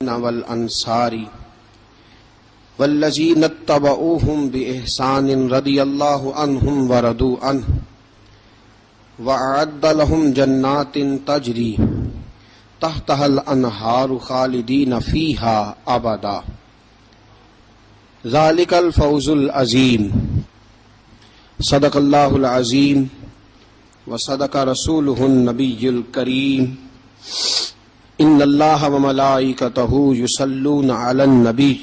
والانصار والذین اتبعوهم بإحسان رضی اللہ عنہم ورضوا عنہ وأعد لهم جنات تجری تحتها الانہار خالدین فیہا ابدا ذالک الفوز العظیم۔ صدق اللہ العظیم وصدق رسولہ النبی الکریم۔ ان اللہ وملائکتہ یصلون علی النبی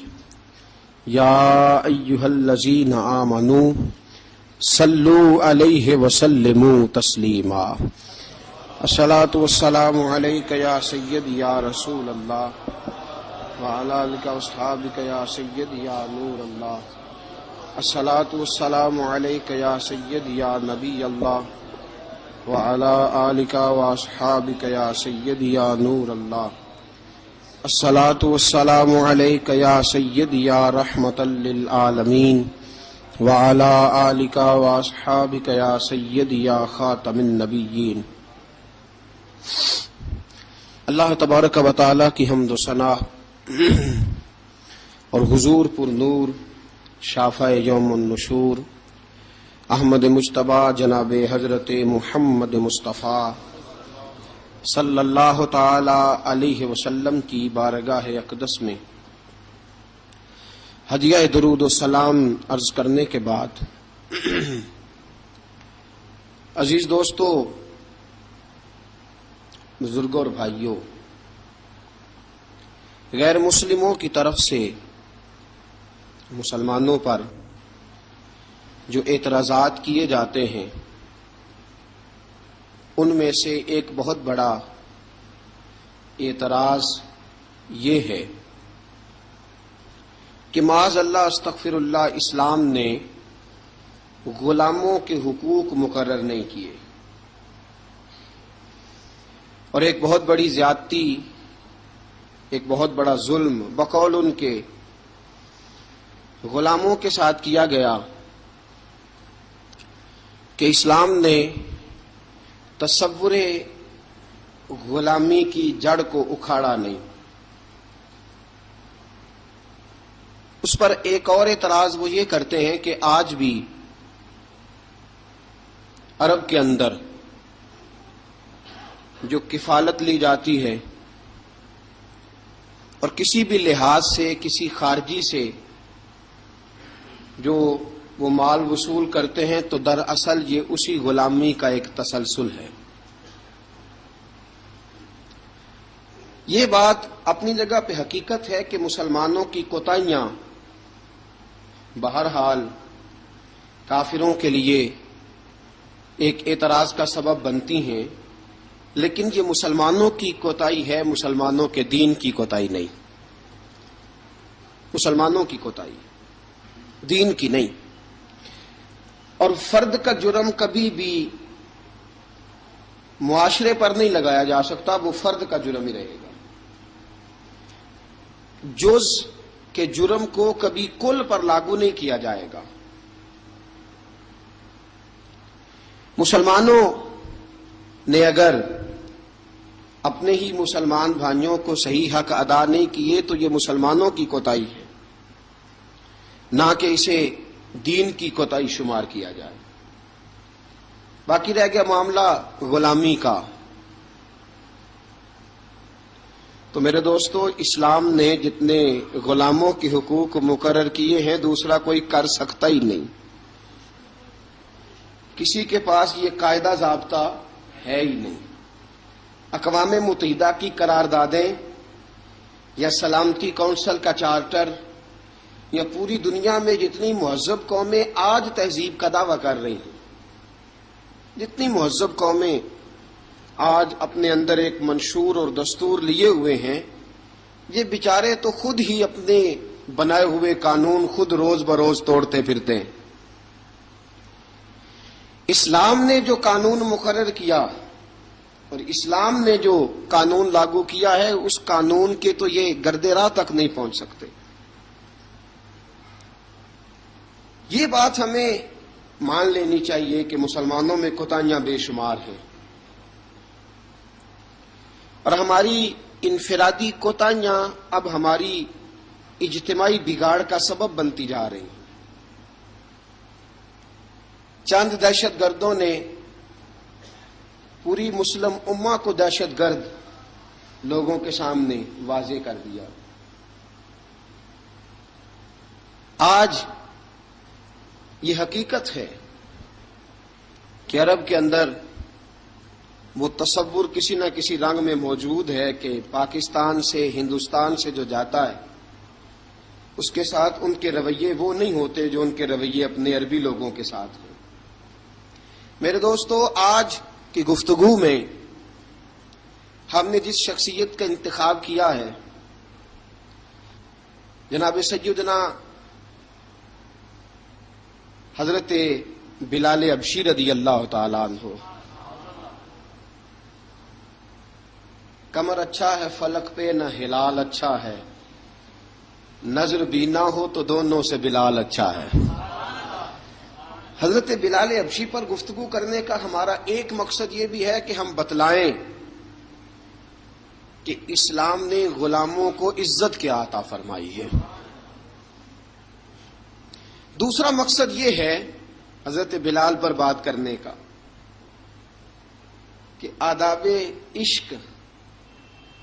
یا ایہا الذین آمنوا صلوا علیہ وسلموا تسلیما۔ الصلاۃ والسلام علیک یا سیدی یا رسول اللہ وعلی آلک واصحابک یا سیدی یا نور اللہ۔ الصلاۃ والسلام علیک یا سیدی یا نبی اللہ وعلی آلک واصحابک یا سیدی یا نور اللہ۔ الصلاۃ والسلام علیک یا سیدی یا رحمۃ للعالمین وعلی آلک واصحابک یا سیدی یا خاتم النبیین۔ اللہ تبارک و تعالی کی حمد و ثنا اور حضور پر نور شافع یوم النشور احمد مجتبی جناب حضرت محمد مصطفیٰ صلی اللہ تعالی علیہ وسلم کی بارگاہ اقدس میں ہدیہ درود و سلام عرض کرنے کے بعد، عزیز دوستو، بزرگوں اور بھائیوں، غیر مسلموں کی طرف سے مسلمانوں پر جو اعتراضات کیے جاتے ہیں ان میں سے ایک بہت بڑا اعتراض یہ ہے کہ معاذ اللہ استغفر اللہ اسلام نے غلاموں کے حقوق مقرر نہیں کیے، اور ایک بہت بڑی زیادتی، ایک بہت بڑا ظلم بقول ان کے غلاموں کے ساتھ کیا گیا کہ اسلام نے تصور غلامی کی جڑ کو اکھاڑا نہیں۔ اس پر ایک اور اعتراض وہ یہ کرتے ہیں کہ آج بھی عرب کے اندر جو کفالت لی جاتی ہے اور کسی بھی لحاظ سے کسی خارجی سے جو وہ مال وصول کرتے ہیں تو دراصل یہ اسی غلامی کا ایک تسلسل ہے۔ یہ بات اپنی جگہ پہ حقیقت ہے کہ مسلمانوں کی کوتاہیاں بہرحال کافروں کے لیے ایک اعتراض کا سبب بنتی ہیں، لیکن یہ مسلمانوں کی کوتاہی ہے، مسلمانوں کے دین کی کوتاہی نہیں، مسلمانوں کی کوتاہی، دین کی نہیں۔ اور فرد کا جرم کبھی بھی معاشرے پر نہیں لگایا جا سکتا، وہ فرد کا جرم ہی رہے گا۔ جز کے جرم کو کبھی کل پر لاگو نہیں کیا جائے گا۔ مسلمانوں نے اگر اپنے ہی مسلمان بھائیوں کو صحیح حق ادا نہیں کیے تو یہ مسلمانوں کی کوتاہی ہے، نہ کہ اسے دین کی کوتاہی شمار کیا جائے۔ باقی رہ گیا معاملہ غلامی کا، تو میرے دوستو، اسلام نے جتنے غلاموں کے حقوق مقرر کیے ہیں دوسرا کوئی کر سکتا ہی نہیں۔ کسی کے پاس یہ قاعدہ ضابطہ ہے ہی نہیں۔ اقوام متحدہ کی قراردادیں یا سلامتی کونسل کا چارٹر یا پوری دنیا میں جتنی مہذب قومیں آج تہذیب کا دعویٰ کر رہی ہیں، جتنی مہذب قومیں آج اپنے اندر ایک منشور اور دستور لیے ہوئے ہیں، یہ بیچارے تو خود ہی اپنے بنائے ہوئے قانون خود روز بروز توڑتے پھرتے ہیں۔ اسلام نے جو قانون مقرر کیا اور اسلام نے جو قانون لاگو کیا ہے، اس قانون کے تو یہ گرد راہ تک نہیں پہنچ سکتے۔ یہ بات ہمیں مان لینی چاہیے کہ مسلمانوں میں کوتاہیاں بے شمار ہیں، اور ہماری انفرادی کوتاہیاں اب ہماری اجتماعی بگاڑ کا سبب بنتی جا رہی ہیں۔ چند دہشت گردوں نے پوری مسلم امہ کو دہشت گرد لوگوں کے سامنے واضح کر دیا۔ آج یہ حقیقت ہے کہ عرب کے اندر وہ تصور کسی نہ کسی رنگ میں موجود ہے کہ پاکستان سے، ہندوستان سے جو جاتا ہے اس کے ساتھ ان کے رویے وہ نہیں ہوتے جو ان کے رویے اپنے عربی لوگوں کے ساتھ ہیں۔ میرے دوستو، آج کی گفتگو میں ہم نے جس شخصیت کا انتخاب کیا ہے جناب سیدنا حضرت بلال حبشی رضی اللہ تعالیٰ عنہ۔ کمر اچھا ہے فلک پہ نہ ہلال اچھا ہے، نظر بھی نہ ہو تو دونوں سے بلال اچھا ہے۔ حضرت بلال حبشی پر گفتگو کرنے کا ہمارا ایک مقصد یہ بھی ہے کہ ہم بتلائیں کہ اسلام نے غلاموں کو عزت کیا عطا فرمائی ہے۔ دوسرا مقصد یہ ہے حضرت بلال پر بات کرنے کا کہ آداب عشق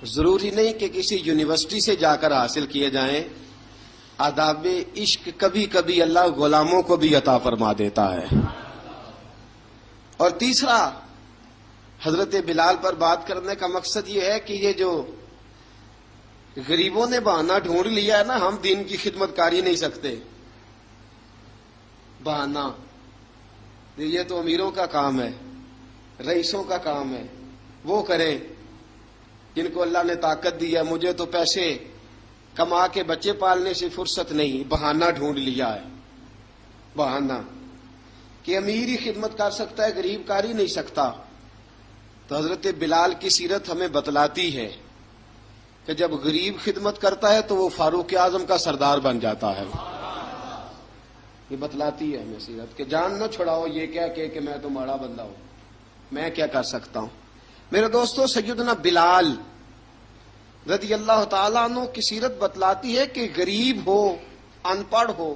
ضروری نہیں کہ کسی یونیورسٹی سے جا کر حاصل کیے جائیں، آداب عشق کبھی کبھی اللہ غلاموں کو بھی عطا فرما دیتا ہے۔ اور تیسرا حضرت بلال پر بات کرنے کا مقصد یہ ہے کہ یہ جو غریبوں نے بہانہ ڈھونڈ لیا ہے نا، ہم دین کی خدمت کر ہی نہیں سکتے، بہانہ یہ تو امیروں کا کام ہے، رئیسوں کا کام ہے، وہ کریں جن کو اللہ نے طاقت دی ہے۔ مجھے تو پیسے کما کے بچے پالنے سے فرصت نہیں، بہانہ ڈھونڈ لیا ہے، بہانہ کہ امیر ہی خدمت کر سکتا ہے، غریب کر ہی نہیں سکتا۔ تو حضرت بلال کی سیرت ہمیں بتلاتی ہے کہ جب غریب خدمت کرتا ہے تو وہ فاروق اعظم کا سردار بن جاتا ہے۔ یہ بتلاتی ہے ہمیں سیرت کہ جان نہ چھڑاؤ یہ کہہ کہ میں تو ماڑا بندہ ہوں، میں کیا کر سکتا ہوں۔ میرے دوستو، سیدنا بلال رضی اللہ تعالیٰ عنہ کی سیرت بتلاتی ہے کہ غریب ہو، ان پڑھ ہو،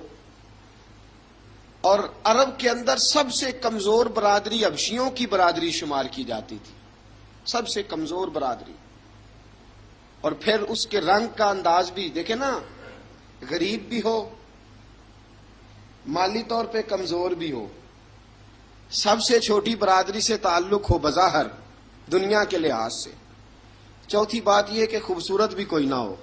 اور عرب کے اندر سب سے کمزور برادری حبشیوں کی برادری شمار کی جاتی تھی، سب سے کمزور برادری۔ اور پھر اس کے رنگ کا انداز بھی دیکھیں نا، غریب بھی ہو، مالی طور پہ کمزور بھی ہو، سب سے چھوٹی برادری سے تعلق ہو بظاہر دنیا کے لحاظ سے، چوتھی بات یہ کہ خوبصورت بھی کوئی نہ ہو،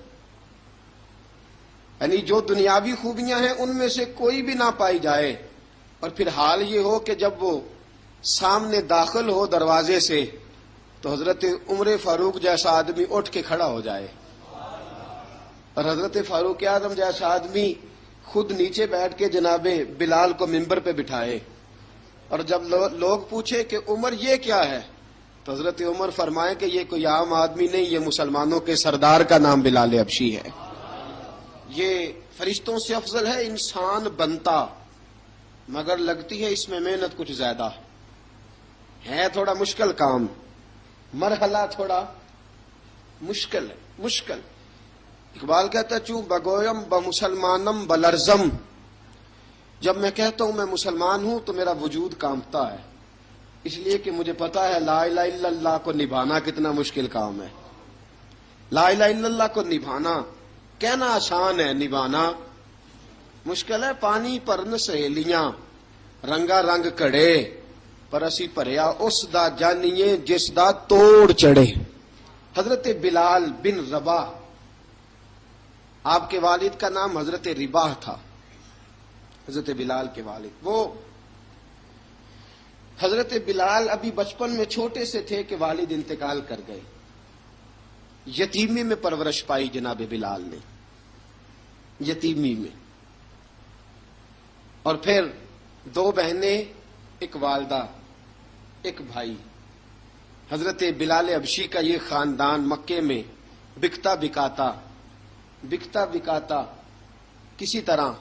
یعنی جو دنیاوی خوبیاں ہیں ان میں سے کوئی بھی نہ پائی جائے، اور پھر حال یہ ہو کہ جب وہ سامنے داخل ہو دروازے سے تو حضرت عمر فاروق جیسا آدمی اٹھ کے کھڑا ہو جائے، اور حضرت فاروق اعظم جیسا آدمی خود نیچے بیٹھ کے جناب بلال کو منبر پہ بٹھائے، اور جب لوگ پوچھے کہ عمر یہ کیا ہے تو حضرت عمر فرمائے کہ یہ کوئی عام آدمی نہیں، یہ مسلمانوں کے سردار کا نام بلال حبشی ہے، یہ فرشتوں سے افضل ہے انسان بنتا، مگر لگتی ہے اس میں محنت کچھ زیادہ ہے، تھوڑا مشکل کام، مرحلہ تھوڑا مشکل ہے، مشکل۔ اقبال کہتا ہے چوں بگویم بمسلمانم بلرزم، جب میں کہتا ہوں میں مسلمان ہوں تو میرا وجود کانپتا ہے، اس لیے کہ مجھے پتا ہے لا الہ الا اللہ کو نبھانا کتنا مشکل کام ہے۔ لا الہ الا اللہ کو نبھانا کہنا آسان ہے، نبھانا مشکل ہے۔ پانی پرن سہیلیاں رنگا رنگ کڑے، پر اسی پریا اس دا جانیے جس دا توڑ چڑھے۔ حضرت بلال بن رباح، آپ کے والد کا نام حضرت رباح تھا، حضرت بلال کے والد۔ وہ حضرت بلال ابھی بچپن میں چھوٹے سے تھے کہ والد انتقال کر گئے، یتیمی میں پرورش پائی جناب بلال نے، یتیمی میں، اور پھر دو بہنیں، ایک والدہ، ایک بھائی۔ حضرت بلال حبشی کا یہ خاندان مکے میں بکتا بکاتا کسی طرح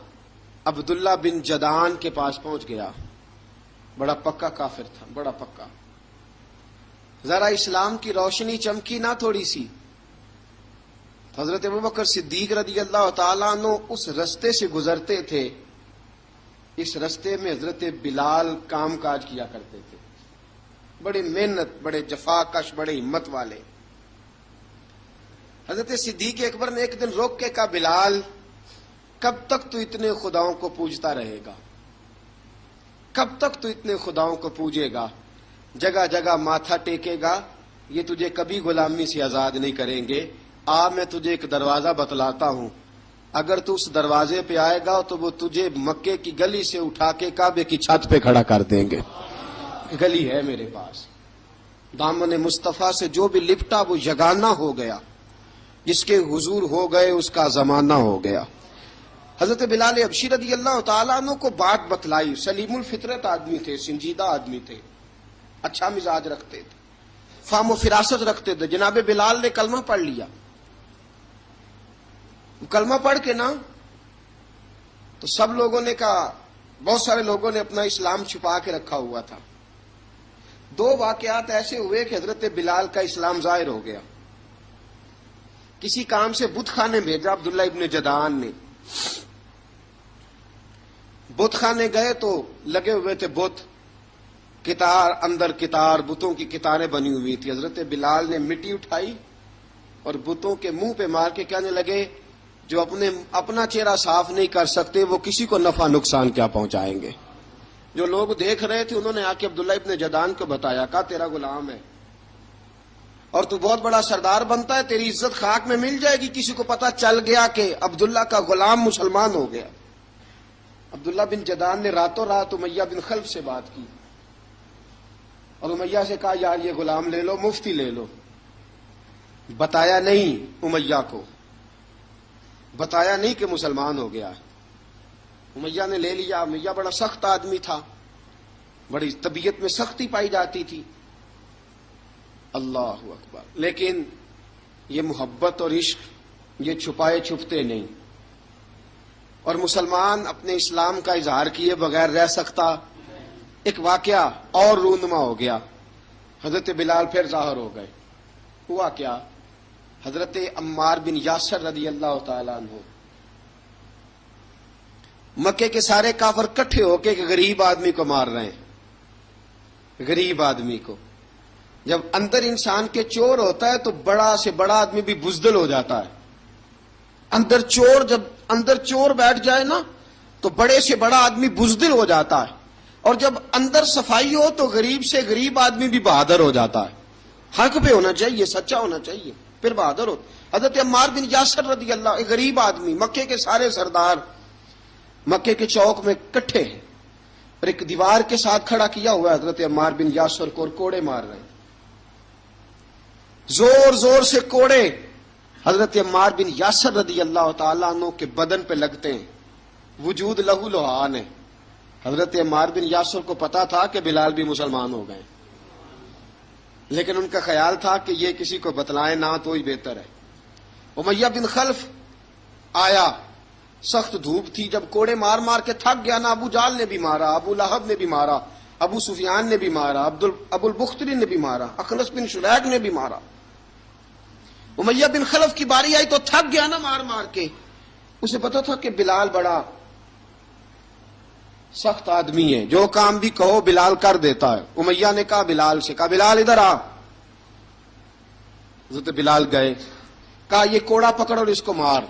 عبداللہ بن جدعان کے پاس پہنچ گیا۔ بڑا پکا کافر تھا، بڑا پکا۔ ذرا اسلام کی روشنی چمکی نہ تھوڑی سی حضرت ابوبکر صدیق رضی اللہ تعالیٰ عنہ اس رستے سے گزرتے تھے، اس رستے میں حضرت بلال کام کاج کیا کرتے تھے، بڑے محنت، بڑے جفا کش، بڑے ہمت والے۔ حضرت صدیق اکبر نے ایک دن روک کے کہا، بلال کب تک تو اتنے خداؤں کو پوجتا رہے گا؟ کب تک تو اتنے خداؤں کو پوجے گا، جگہ جگہ ماتھا ٹیکے گا؟ یہ تجھے کبھی غلامی سے آزاد نہیں کریں گے۔ میں تجھے ایک دروازہ بتلاتا ہوں، اگر تو اس دروازے پہ آئے گا تو وہ تجھے مکے کی گلی سے اٹھا کے کعبے کی چھت پہ کھڑا کر دیں گے۔ گلی ہے میرے پاس، دامن مصطفیٰ سے جو بھی لپٹا وہ یگانہ ہو گیا، جس کے حضور ہو گئے اس کا زمانہ ہو گیا۔ حضرت بلال حبشی رضی اللہ تعالیٰ عنہ کو بات بتلائی، سلیم الفطرت آدمی تھے، سنجیدہ آدمی تھے، اچھا مزاج رکھتے تھے، فہم و فراست رکھتے تھے۔ جناب بلال نے کلمہ پڑھ لیا، کلمہ پڑھ کے نا تو سب لوگوں نے کہا، بہت سارے لوگوں نے اپنا اسلام چھپا کے رکھا ہوا تھا۔ دو واقعات ایسے ہوئے کہ حضرت بلال کا اسلام ظاہر ہو گیا۔ کسی کام سے بت خانے بھیجا عبداللہ ابن جدعان نے، بت خانے گئے تو لگے ہوئے تھے بت، کتار اندر کتار، بتوں کی کتاریں بنی ہوئی تھی۔ حضرت بلال نے مٹی اٹھائی اور بتوں کے منہ پہ مار کے کہنے لگے، جو اپنا چہرہ صاف نہیں کر سکتے وہ کسی کو نفع نقصان کیا پہنچائیں گے۔ جو لوگ دیکھ رہے تھے انہوں نے آ کے عبداللہ ابن جدعان کو بتایا، کہا تیرا غلام ہے اور تو بہت بڑا سردار بنتا ہے، تیری عزت خاک میں مل جائے گی کسی کو پتہ چل گیا کہ عبداللہ کا غلام مسلمان ہو گیا۔ عبداللہ بن جدعان نے راتوں رات امیہ بن خلف سے بات کی اور امیہ سے کہا، یار یہ غلام لے لو، مفتی لے لو۔ بتایا نہیں امیہ کو، بتایا نہیں کہ مسلمان ہو گیا۔ امیہ نے لے لیا۔ امیہ بڑا سخت آدمی تھا، بڑی طبیعت میں سختی پائی جاتی تھی۔ اللہ اکبر، لیکن یہ محبت اور عشق یہ چھپائے چھپتے نہیں، اور مسلمان اپنے اسلام کا اظہار کیے بغیر رہ سکتا؟ ایک واقعہ اور رونما ہو گیا، حضرت بلال پھر ظاہر ہو گئے۔ ہوا کیا؟ حضرت عمار بن یاسر رضی اللہ تعالیٰ عنہ، مکے کے سارے کافر کٹھے ہو کے ایک غریب آدمی کو مار رہے ہیں۔ غریب آدمی کو، جب اندر انسان کے چور ہوتا ہے تو بڑا سے بڑا آدمی بھی بزدل ہو جاتا ہے۔ جب اندر چور بیٹھ جائے نا تو بڑے سے بڑا آدمی بزدل ہو جاتا ہے، اور جب اندر صفائی ہو تو غریب سے غریب آدمی بھی بہادر ہو جاتا ہے۔ حق پہ ہونا چاہیے، سچا ہونا چاہیے، پھر بہادر ہو۔ حضرت عمار بن یاسر رضی اللہ، ایک غریب آدمی، مکے کے سارے سردار مکے کے چوک میں کٹھے ہیں اور ایک دیوار کے ساتھ کھڑا کیا ہوا ہے حضرت عمار بن یاسر کو، اور کوڑے مار رہے ہیں، زور زور سے کوڑے حضرت عمار بن یاسر رضی اللہ تعالیٰ عنہ کے بدن پہ لگتے ہیں، وجود لہو لہان ہے۔ حضرت عمار بن یاسر کو پتا تھا کہ بلال بھی مسلمان ہو گئے، لیکن ان کا خیال تھا کہ یہ کسی کو بتلائیں نہ تو ہی بہتر ہے۔ امیہ بن خلف آیا، سخت دھوپ تھی، جب کوڑے مار مار کے تھک گیا نا، ابو جال نے بھی مارا، ابو لہب نے بھی مارا، ابو سفیان نے بھی مارا، ابو البختری نے بھی مارا، اخنس بن شلیک نے بھی مارا۔ امیہ بن خلف کی باری آئی تو تھک گیا نا مار مار کے، اسے پتا تھا کہ بلال بڑا سخت آدمی ہے، جو کام بھی کہو بلال کر دیتا ہے۔ امیہ نے کہا بلال سے، کہا بلال ادھر آ۔ حضرت بلال گئے، کہا یہ کوڑا پکڑ اور اس کو مار۔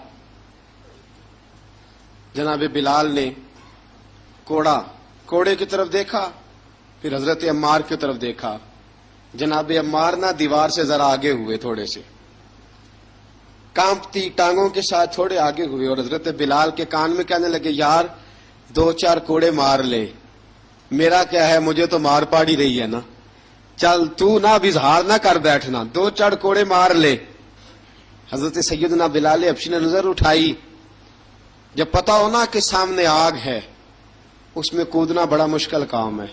جناب بلال نے کوڑے کی طرف دیکھا، پھر حضرت عمار کی طرف دیکھا۔ جناب عمار نہ دیوار سے ذرا آگے ہوئے، تھوڑے سے کانپتی ٹانگوں کے ساتھ تھوڑے آگے ہوئے، اور حضرت بلال کے کان میں کہنے لگے، یار 2-4 کوڑے مار لے، میرا کیا ہے، مجھے تو مار پاڑی رہی ہے نا، چل تو نہ اب اظہار نہ کر بیٹھنا، 2-4 کوڑے مار لے۔ حضرت سیدنا بلال حبشی نے نظر اٹھائی، جب پتا ہو نا کہ سامنے آگ ہے اس میں کودنا بڑا مشکل کام ہے،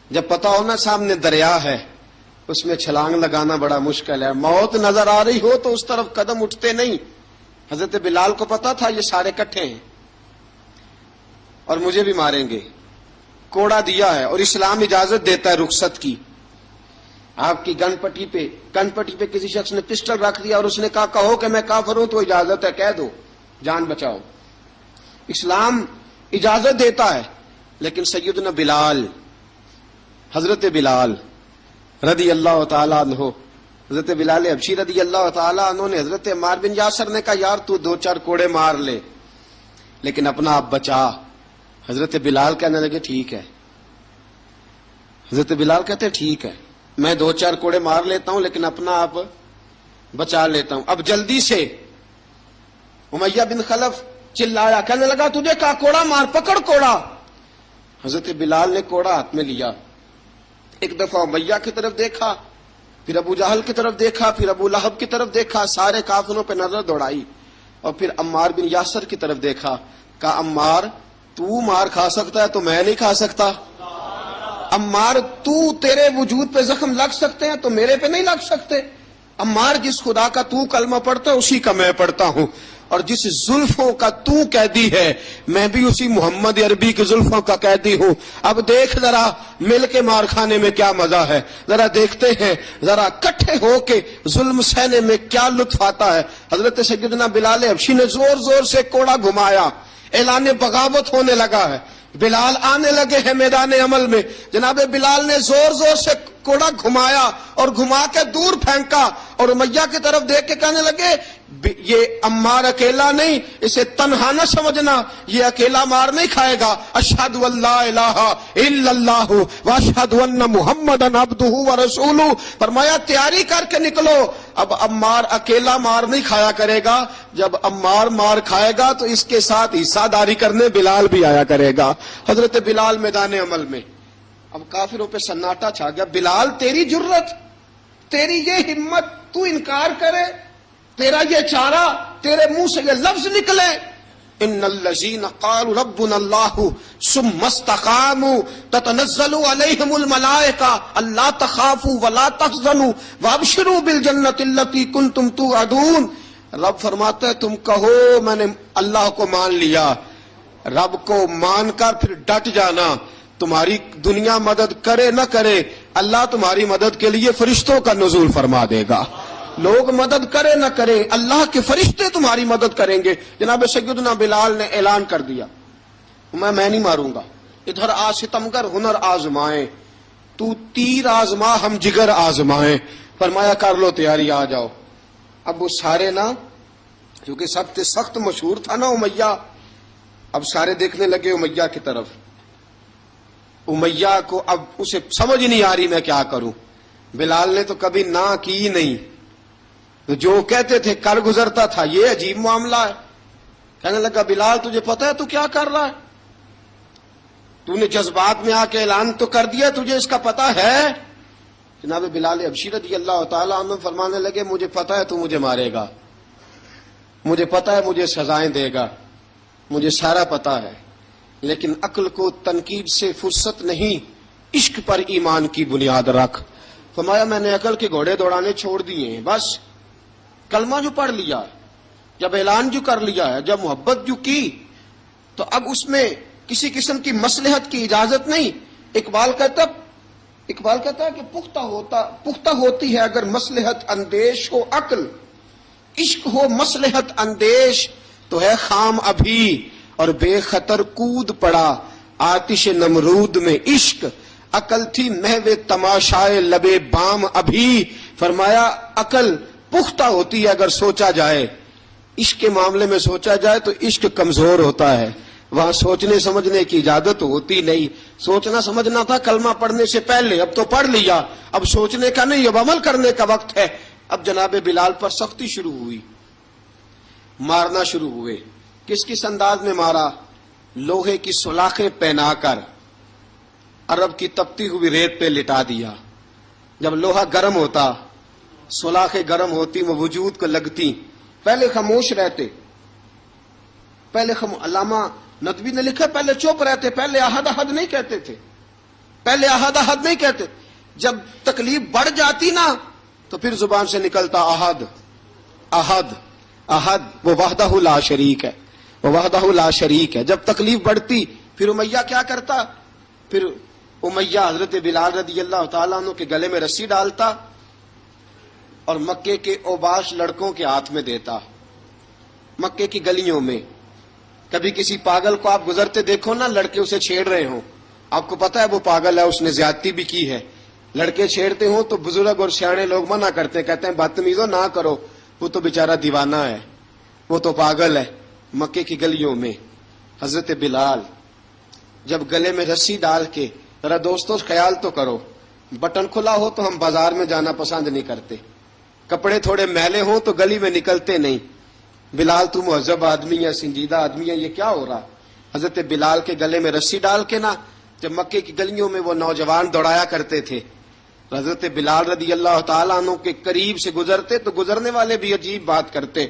جب پتا ہو نا سامنے دریا ہے اس میں چھلانگ لگانا بڑا مشکل ہے، موت نظر آ رہی ہو تو اس طرف قدم اٹھتے نہیں۔ حضرت بلال کو پتا تھا یہ سارے کٹھے ہیں اور مجھے بھی ماریں گے، کوڑا دیا ہے اور اسلام اجازت دیتا ہے رخصت کی۔ آپ کی گن پٹی پہ کسی شخص نے پسٹل رکھ دیا اور اس نے کہا کہو کہ میں کافر ہوں تو اجازت ہے، کہہ دو، جان بچاؤ۔ اسلام اجازت دیتا ہے، لیکن سیدنا بلال، حضرت بلال رضی اللہ تعالیٰ عنہ، حضرت بلال حبشی رضی اللہ تعالیٰ عنہ نے حضرت عمار بن یاسر نے کہا یار تو 2-4 کوڑے مار لے لیکن اپنا آپ بچا۔ حضرت بلال کہنے لگے ٹھیک ہے، حضرت بلال کہتے ٹھیک ہے میں 2-4 کوڑے مار لیتا ہوں لیکن اپنا آپ بچا لیتا ہوں۔ اب جلدی سے امیہ بن خلف چلایا، کہنے لگا تجھے کہا کوڑا مار، پکڑ کوڑا۔ حضرت بلال نے کوڑا ہاتھ میں لیا، ایک دفعہ امیہ کی طرف دیکھا، پھر ابو جہل کی طرف دیکھا، پھر ابو لہب کی طرف دیکھا، سارے کافروں پہ نظر دوڑائی، اور پھر عمار بن یاسر کی طرف دیکھا، کہا عمار تو مار کھا سکتا ہے تو میں نہیں کھا سکتا؟ عمار تیرے وجود پہ زخم لگ سکتے ہیں تو میرے پہ نہیں لگ سکتے؟ عمار جس خدا کا تو کلمہ پڑھتا ہے اسی کا میں پڑھتا ہوں، اور جس زلفوں کا تو قیدی ہے میں بھی اسی محمد عربی کی زلفوں کا قیدی ہوں۔ اب دیکھ ذرا مل کے مار کھانے میں کیا مزہ ہے، ذرا دیکھتے ہیں ذرا کٹھے ہو کے ظلم سہنے میں کیا لطف آتا ہے۔ حضرت سیدنا بلال حبشی نے زور زور سے کوڑا گھمایا، اعلان بغاوت ہونے لگا ہے، بلال آنے لگے ہیں میدان عمل میں۔ جناب بلال نے زور زور سے کوڑا گھمایا اور گھما کے دور پھینکا، اور امیہ کی طرف دیکھ کے کہنے لگے یہ عمار اکیلا نہیں، اسے تنہا نہ سمجھنا، یہ اکیلا مار نہیں کھائے گا۔ اشہد ان لا الہ الا اللہ واشہد ان محمدن عبدہ ورسولہ، فرمایا تیاری کر کے نکلو، اب عمار اکیلا مار نہیں کھایا کرے گا، جب عمار مار کھائے گا تو اس کے ساتھ حصہ داری کرنے بلال بھی آیا کرے گا۔ حضرت بلال میدان عمل میں، اب کافروں پہ سناٹا چھا گیا۔ بلال تیری جرت، تیری یہ ہمت، تو انکار کرے، تیرا یہ چارہ، تیرے منہ سے یہ لفظ نکلے، ان الذین قالوا ربنا اللہ ثم استقاموا تتنزل علیہم الملائکہ الا تخافوا ولا تحزنوا وابشروا بالجنۃ التی کنتم توعدون۔ رب فرماتا ہے تم کہو میں نے اللہ کو مان لیا، رب کو مان کر پھر ڈٹ جانا، تمہاری دنیا مدد کرے نہ کرے اللہ تمہاری مدد کے لیے فرشتوں کا نزول فرما دے گا، لوگ مدد کرے نہ کرے اللہ کے فرشتے تمہاری مدد کریں گے۔ جناب سیدنا بلال نے اعلان کر دیا میں نہیں ماروں گا، ادھر آ ستمگر ہنر آزمائیں، تو تیر آزما ہم جگر آزمائیں، فرمایا کر لو تیاری آ جاؤ۔ اب وہ سارے نا، کیونکہ سب سے سخت مشہور تھا نا امیہ، اب سارے دیکھنے لگے امیہ کی طرف۔ امیہ کو اب اسے سمجھ نہیں آ رہی میں کیا کروں، بلال نے تو کبھی نہ کی نہیں، تو جو کہتے تھے کر گزرتا تھا، یہ عجیب معاملہ ہے۔ کہنے لگا بلال تجھے پتا ہے تو کیا کر رہا ہے، تو نے جذبات میں آ کے اعلان تو کر دیا، تجھے اس کا پتا ہے؟ جناب بلال حبشی رضی اللہ تعالیٰ عنہ فرمانے لگے مجھے پتا ہے تو مجھے مارے گا، مجھے پتا ہے مجھے سزائیں دے گا، مجھے سارا پتا ہے، لیکن عقل کو تنقید سے فرصت نہیں، عشق پر ایمان کی بنیاد رکھ۔ فرمایا میں نے عقل کے گھوڑے دوڑانے چھوڑ دیے ہیں، بس کلمہ جو پڑھ لیا، جب اعلان جو کر لیا ہے، جب محبت جو کی، تو اب اس میں کسی قسم کی مصلحت کی اجازت نہیں۔ اقبال کہتا ہے کہ پختہ ہوتی ہے اگر مصلحت اندیش ہو عقل، عشق ہو مصلحت اندیش تو ہے خام ابھی، اور بے خطر کود پڑا آتش نمرود میں عشق، عقل تھی محو تماشائے لبے بام ابھی۔ فرمایا عقل پختہ ہوتی ہے اگر سوچا جائے، عشق کے معاملے میں سوچا جائے تو عشق کمزور ہوتا ہے، وہاں سوچنے سمجھنے کی اجازت ہوتی نہیں۔ سوچنا سمجھنا تھا کلمہ پڑھنے سے پہلے، اب تو پڑھ لیا، اب سوچنے کا نہیں، اب عمل کرنے کا وقت ہے۔ اب جناب بلال پر سختی شروع ہوئی، مارنا شروع ہوئے۔ کس کس انداز میں مارا؟ لوہے کی سلاخیں پہنا کر عرب کی تپتی ہوئی ریت پہ لٹا دیا۔ جب لوہا گرم ہوتا، سلاخیں گرم ہوتی، وہ وجود کو لگتی، پہلے خاموش رہتے، علامہ ندوی نے لکھا پہلے چپ رہتے، پہلے احد احد نہیں کہتے تھے، پہلے احد احد نہیں کہتے، جب تکلیف بڑھ جاتی نا تو پھر زبان سے نکلتا احد احد احد، وہ وحدہ لا شریک ہے، وہ وحدہ لا شریک ہے۔ جب تکلیف بڑھتی پھر امیہ کیا کرتا، پھر امیہ حضرت بلال رضی اللہ تعالیٰ عنہ کے گلے میں رسی ڈالتا اور مکے کے اوباش لڑکوں کے ہاتھ میں دیتا. مکے کی گلیوں میں کبھی کسی پاگل کو آپ گزرتے دیکھو نا، لڑکے اسے چھیڑ رہے ہوں، آپ کو پتا ہے وہ پاگل ہے، اس نے زیادتی بھی کی ہے. لڑکے چھیڑتے ہوں تو بزرگ اور سیانے لوگ منع کرتے ہیں، کہتے ہیں بدتمیزوں نہ کرو، وہ تو بیچارہ دیوانہ ہے، وہ تو پاگل ہے. مکے کی گلیوں میں حضرت بلال جب گلے میں رسی ڈال کے، ذرا دوستوں خیال تو کرو، بٹن کھلا ہو تو ہم بازار میں جانا پسند نہیں کرتے، کپڑے تھوڑے میلے ہوں تو گلی میں نکلتے نہیں. بلال تو مہذب آدمی ہے، سنجیدہ آدمی ہے، یہ کیا ہو رہا؟ حضرت بلال کے گلے میں رسی ڈال کے نا جب مکے کی گلیوں میں وہ نوجوان دوڑایا کرتے تھے، حضرت بلال رضی اللہ تعالیٰ عنہ کے قریب سے گزرتے تو گزرنے والے بھی عجیب بات کرتے.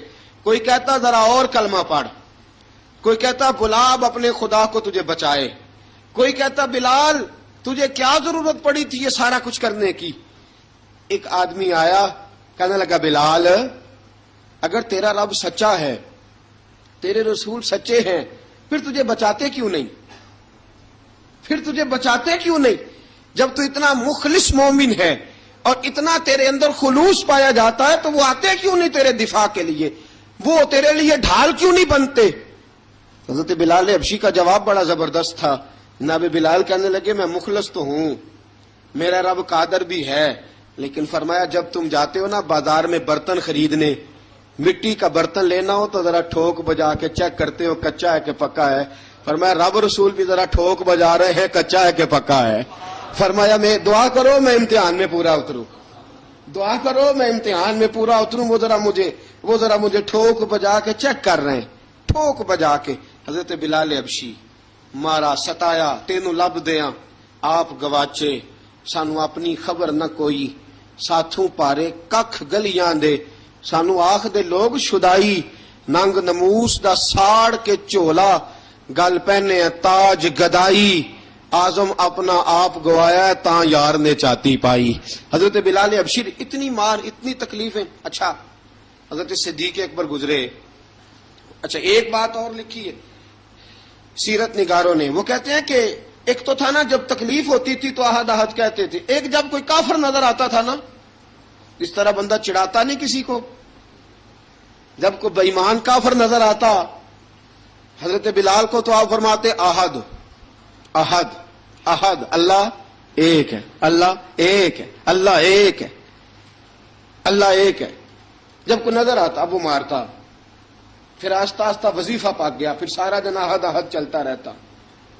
کوئی کہتا ذرا اور کلمہ پڑھ، کوئی کہتا گلاب اپنے خدا کو تجھے بچائے، کوئی کہتا بلال تجھے کیا ضرورت پڑی تھی یہ سارا کچھ کرنے کی. ایک آدمی آیا کہنے لگا بلال اگر تیرا رب سچا ہے، تیرے رسول سچے ہیں، پھر تجھے بچاتے کیوں نہیں؟ پھر تجھے بچاتے کیوں نہیں؟ جب تو اتنا مخلص مومن ہے اور اتنا تیرے اندر خلوص پایا جاتا ہے تو وہ آتے کیوں نہیں تیرے دفاع کے لیے؟ وہ تیرے لیے ڈھال کیوں نہیں بنتے؟ حضرت بلال حبشی کا جواب بڑا زبردست تھا. جناب بلال کہنے لگے میں مخلص تو ہوں، میرا رب قادر بھی ہے، لیکن فرمایا جب تم جاتے ہو نا بازار میں برتن خریدنے، مٹی کا برتن لینا ہو تو ذرا ٹھوک بجا کے چیک کرتے ہو کچا ہے کہ پکا ہے. فرمایا رب رسول بھی ذرا ٹھوک بجا رہے ہیں کچا ہے کہ پکا ہے. فرمایا میں دعا کرو میں امتحان میں پورا اتروں، دعا کرو میں امتحان میں پورا اتروں. وہ ذرا مجھے ٹھوک بجا کے چیک کر رہے ہیں، ٹھوک بجا کے. حضرت بلال حبشی مارا ستایا تینوں لب دیاں آپ گواچے، سانو اپنی خبر نہ کوئی، ساتھوں پارے ککھ گلیاں دے، سانو آخ دے لوگ شدائی، ننگ نموس دا ساڑ کے چولا، گل پہنے تاج گدائی، آزم اپنا آپ گوایا ہے تاں یار نے چاتی پائی. حضرت بلال حبشی اتنی مار اتنی تکلیفیں. اچھا حضرت صدیق اکبر گزرے. اچھا ایک بات اور لکھی ہے سیرت نگاروں نے، وہ کہتے ہیں کہ ایک تو تھا نا جب تکلیف ہوتی تھی تو احد احد کہتے تھے، ایک جب کوئی کافر نظر آتا تھا نا، اس طرح بندہ چڑھاتا نہیں کسی کو، جب کوئی بے ایمان کافر نظر آتا حضرت بلال کو تو آپ فرماتے احد احد احد، اللہ ایک ہے، اللہ ایک ہے، اللہ ایک ہے، اللہ ایک ہے. جب کوئی نظر آتا اب وہ مارتا، پھر آہستہ آہستہ وظیفہ پاک گیا، پھر سارا دن احد احد چلتا رہتا،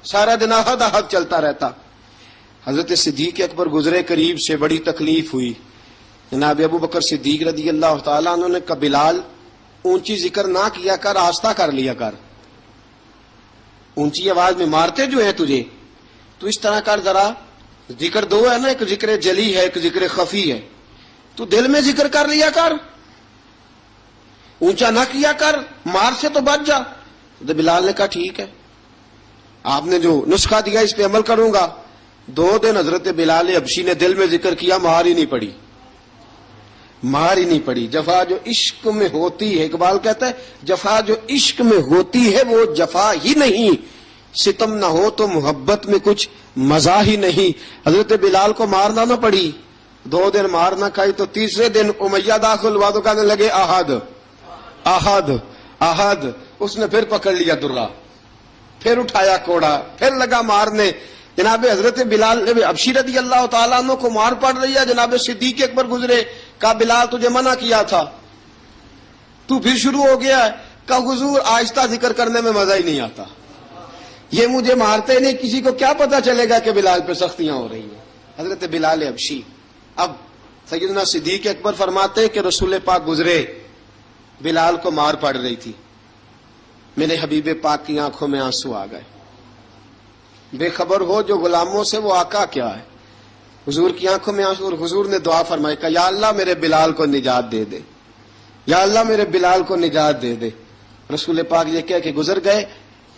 سارا دن احد احد چلتا رہتا. حضرت صدیق اکبر گزرے قریب سے، بڑی تکلیف ہوئی. جناب ابو بکر صدیق رضی اللہ تعالیٰ عنہ نے کہا بلال اونچی ذکر نہ کیا کر، آہستہ کر لیا کر، اونچی آواز میں مارتے جو ہے تجھے تو اس طرح کر، ذرا ذکر دو ہے نا، ایک ذکر جلی ہے ایک ذکر خفی ہے، تو دل میں ذکر کر لیا کر، اونچا نہ کیا کر، مار سے تو بچ جا. تو بلال نے کہا ٹھیک ہے، آپ نے جو نسخہ دیا اس پہ عمل کروں گا. 2 دن حضرت بلال حبشی نے دل میں ذکر کیا، مار ہی نہیں پڑی، مار ہی نہیں پڑی. جفا جو عشق میں ہوتی ہے، اقبال کہتا ہے جفا جو عشق میں ہوتی ہے وہ جفا ہی نہیں، ستم نہ ہو تو محبت میں کچھ مزہ ہی نہیں. حضرت بلال کو مارنا نہ پڑی، 2 دن مار نہ کھائی تو تیسرے دن امیہ داخل ہوا تو کہنے لگے احد احد احد. اس نے پھر پکڑ لیا درہ، پھر اٹھایا کوڑا، پھر لگا مارنے. جناب حضرت بلال حبشی رضی اللہ تعالیٰ عنہ کو مار پڑ رہی ہے. جناب صدیق اکبر گزرے، کہا بلال تجھے منع کیا تھا، تو پھر شروع ہو گیا ہے. کہا حضور آہستہ ذکر کرنے میں مزہ ہی نہیں آتا، یہ مجھے مارتے نہیں، کسی کو کیا پتا چلے گا کہ بلال پہ سختیاں ہو رہی ہیں. حضرت بلال حبشی. اب سیدنا صدیق اکبر فرماتے کہ رسول پاک گزرے، بلال کو مار پڑ رہی تھی، میرے حبیب پاک کی آنکھوں میں آنسو آ گئے. بے خبر ہو جو غلاموں سے وہ آقا کیا ہے. حضور کی آنکھوں میں آنسو، اور حضور نے دعا فرمائی کہ یا اللہ میرے بلال کو نجات دے دے، یا اللہ میرے بلال کو نجات دے دے. رسول پاک یہ کہہ کہ گزر گئے.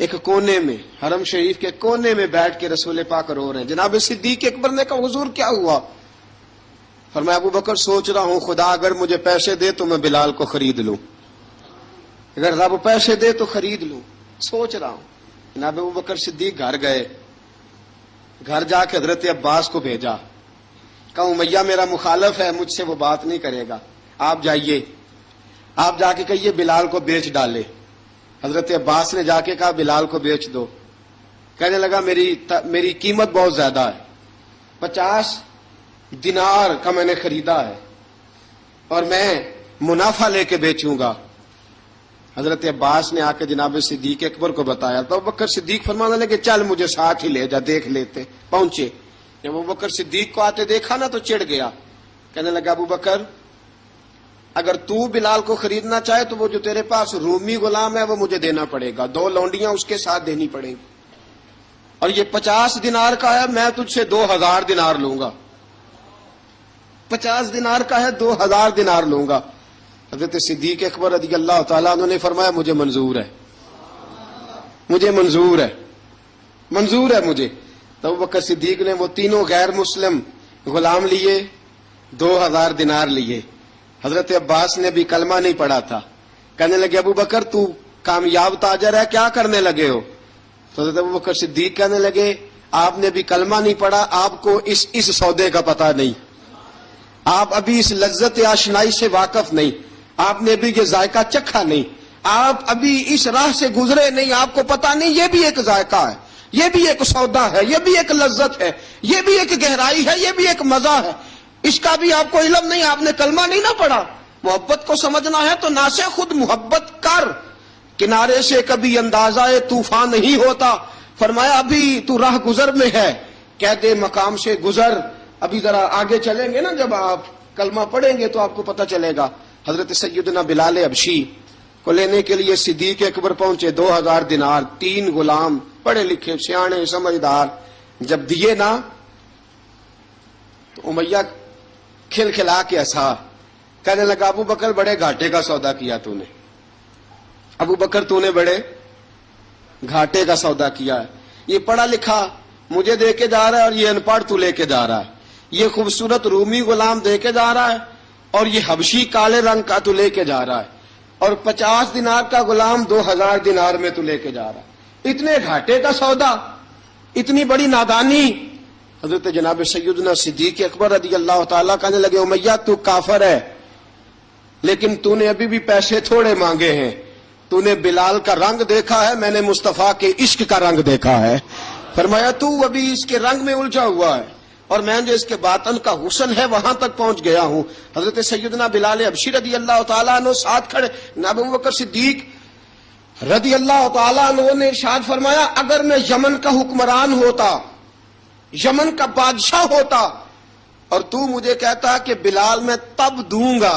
ایک کونے میں حرم شریف کے کونے میں بیٹھ کے رسول پاک رو رہے ہیں. جناب صدیق اکبر نے کہا حضور کیا ہوا؟ فرمایا ابو بکر سوچ رہا ہوں خدا اگر مجھے پیسے دے تو میں بلال کو خرید لوں، اگر رب پیسے دے تو خرید لوں، سوچ رہا ہوں. جناب ابو بکر صدیق گھر گئے، گھر جا کے حضرت عباس کو بھیجا، کہا امیہ میرا مخالف ہے، مجھ سے وہ بات نہیں کرے گا، آپ جائیے، آپ جا کے کہیے بلال کو بیچ ڈالے۔ حضرت عباس نے جا کے کہا بلال کو بیچ دو۔ کہنے لگا میری قیمت بہت زیادہ ہے، 50 دینار کا میں نے خریدا ہے اور میں منافع لے کے بیچوں گا۔ حضرت عباس نے آ کے جناب صدیق اکبر کو بتایا تو ابوبکر صدیق فرمانے لگے چل مجھے ساتھ ہی لے جا، دیکھ لیتے۔ پہنچے، جب ابوبکر صدیق کو آتے دیکھا نا تو چڑ گیا، کہنے لگا ابوبکر اگر تو بلال کو خریدنا چاہے تو وہ جو تیرے پاس رومی غلام ہے وہ مجھے دینا پڑے گا، 2 لونڈیاں اس کے ساتھ دینی پڑیں گی، اور یہ 50 دینار کا ہے، میں تجھ سے 2000 دینار لوں گا۔ 50 دینار کا ہے، 2000 دینار لوں گا۔ حضرت صدیق اکبر رضی اللہ تعالیٰ عنہ نے فرمایا مجھے منظور ہے، مجھے منظور ہے، منظور ہے مجھے۔ تو ابوبکر صدیق نے وہ تینوں غیر مسلم غلام لیے، 2000 دینار لیے۔ حضرت عباس نے بھی کلمہ نہیں پڑھا تھا، کہنے لگے ابوبکر تو کامیاب تاجر ہے، کیا کرنے لگے ہو؟ تو حضرت ابوبکر صدیق کہنے لگے آپ نے بھی کلمہ نہیں پڑھا، آپ کو اس سودے کا پتہ نہیں، آپ ابھی اس لذت آشنائی سے واقف نہیں، آپ نے بھی یہ ذائقہ چکھا نہیں، آپ ابھی اس راہ سے گزرے نہیں، آپ کو پتہ نہیں یہ بھی ایک ذائقہ ہے، یہ بھی ایک سودا ہے، یہ بھی ایک لذت ہے، یہ بھی ایک گہرائی ہے، یہ بھی ایک مزہ ہے، اس کا بھی آپ کو علم نہیں، آپ نے کلمہ نہیں نہ پڑھا۔ محبت کو سمجھنا ہے تو نہ سے خود محبت کر، کنارے سے کبھی اندازہ طوفان نہیں ہوتا۔ فرمایا ابھی تو راہ گزر میں ہے، قید مقام سے گزر، ابھی ذرا آگے چلیں گے نا، جب آپ کلمہ پڑھیں گے تو آپ کو پتہ چلے گا۔ حضرت سیدنا بلال حبشی کو لینے کے لیے صدیق اکبر پہنچے، 2000 دینار، 3 غلام پڑھے لکھے سیانے سمجھدار، جب دیے نا تو امیہ کھل کھلا کے ہنسا، کہنے لگا ابو بکر بڑے گھاٹے کا سودا کیا تو نے، ابو بکر تو نے بڑے گھاٹے کا سودا کیا ہے، یہ پڑھا لکھا مجھے دے کے جا رہا ہے اور یہ ان پڑھ تو لے کے جا رہا ہے، یہ خوبصورت رومی غلام دے کے جا رہا ہے اور یہ حبشی کالے رنگ کا تو لے کے جا رہا ہے، اور 50 دینار کا غلام 2000 دینار میں تو لے کے جا رہا ہے، اتنے گھاٹے کا سودا، اتنی بڑی نادانی۔ حضرت جناب سیدنا صدیق اکبر رضی اللہ تعالیٰ کہنے لگے امیہ تو کافر ہے، لیکن تو نے ابھی بھی پیسے تھوڑے مانگے ہیں، تو نے بلال کا رنگ دیکھا ہے، میں نے مصطفیٰ کے عشق کا رنگ دیکھا ہے۔ فرمایا تو ابھی اس کے رنگ میں الجھا ہوا ہے اور میں جو اس کے باطن کا حسن ہے وہاں تک پہنچ گیا ہوں۔ حضرت سیدنا بلال حبشی رضی اللہ تعالیٰ عنہ ساتھ کھڑے، جناب ابوبکر صدیق رضی اللہ تعالیٰ عنہ نے ارشاد فرمایا اگر میں یمن کا حکمران ہوتا، یمن کا بادشاہ ہوتا، اور تو مجھے کہتا کہ بلال میں تب دوں گا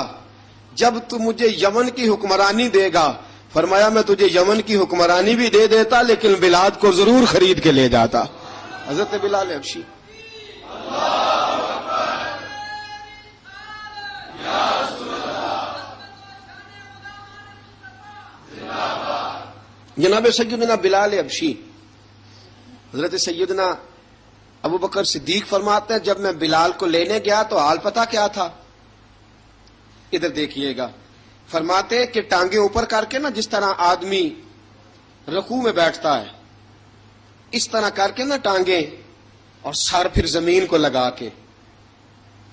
جب تو مجھے یمن کی حکمرانی دے گا، فرمایا میں تجھے یمن کی حکمرانی بھی دے دیتا لیکن بلال کو ضرور خرید کے لے جاتا۔ حضرت بلال حبشی جناب سیدنا بلال حبشی، حضرت سیدنا ابوبکر صدیق فرماتے ہیں جب میں بلال کو لینے گیا تو حال پتہ کیا تھا، ادھر دیکھیے گا، فرماتے کہ ٹانگیں اوپر کر کے نا جس طرح آدمی رکوع میں بیٹھتا ہے اس طرح کر کے نا ٹانگیں، اور سر پھر زمین کو لگا کے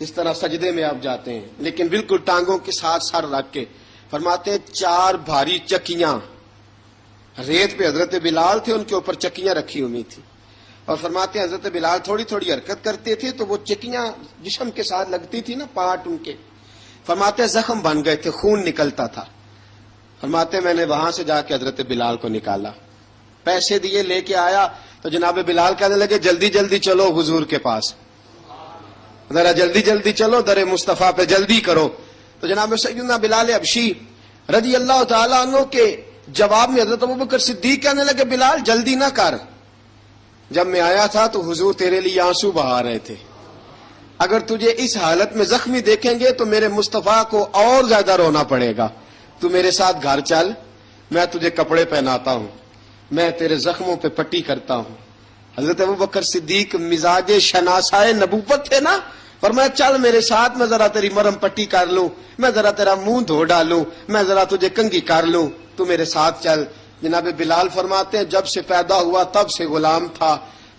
اس طرح سجدے میں آپ جاتے ہیں، لیکن بالکل ٹانگوں کے ساتھ سر رکھ کے، فرماتے ہیں 4 بھاری چکیاں ریت پہ حضرت بلال تھے، ان کے اوپر چکیاں رکھی ہوئی تھی، اور فرماتے ہیں حضرت بلال تھوڑی تھوڑی حرکت کرتے تھے تو وہ چکیاں جسم کے ساتھ لگتی تھی نا، پارٹ ان کے، فرماتے ہیں زخم بن گئے تھے، خون نکلتا تھا، فرماتے ہیں میں نے وہاں سے جا کے حضرت بلال کو نکالا، پیسے دیے لے کے آیا تو جناب بلال کہنے لگے جلدی جلدی چلو حضور کے پاس، ذرا جلدی جلدی چلو، در مصطفیٰ پہ جلدی کرو۔ تو جناب سیدنا بلال حبشی رضی اللہ تعالیٰ عنہ کے جواب میں حضرت ابوبکر صدیق کہنے لگے بلال جلدی نہ کر، جب میں آیا تھا تو حضور تیرے لیے آنسو بہا رہے تھے، اگر تجھے اس حالت میں زخمی دیکھیں گے تو میرے مصطفیٰ کو اور زیادہ رونا پڑے گا، تو میرے ساتھ گھر چل، میں تجھے کپڑے پہناتا ہوں، میں تیرے زخموں پہ پٹی کرتا ہوں۔ حضرت ابوبکر صدیق مزاج شناسائے نبوت تھے نا، فرمایا چل میرے ساتھ، میں ذرا تیری مرم پٹی کر لوں، میں ذرا تیرا منہ دھو ڈالوں، میں ذرا تجھے کنگھی کر لوں، تو میرے ساتھ چل۔ جناب بلال فرماتے ہیں جب سے پیدا ہوا تب سے غلام تھا،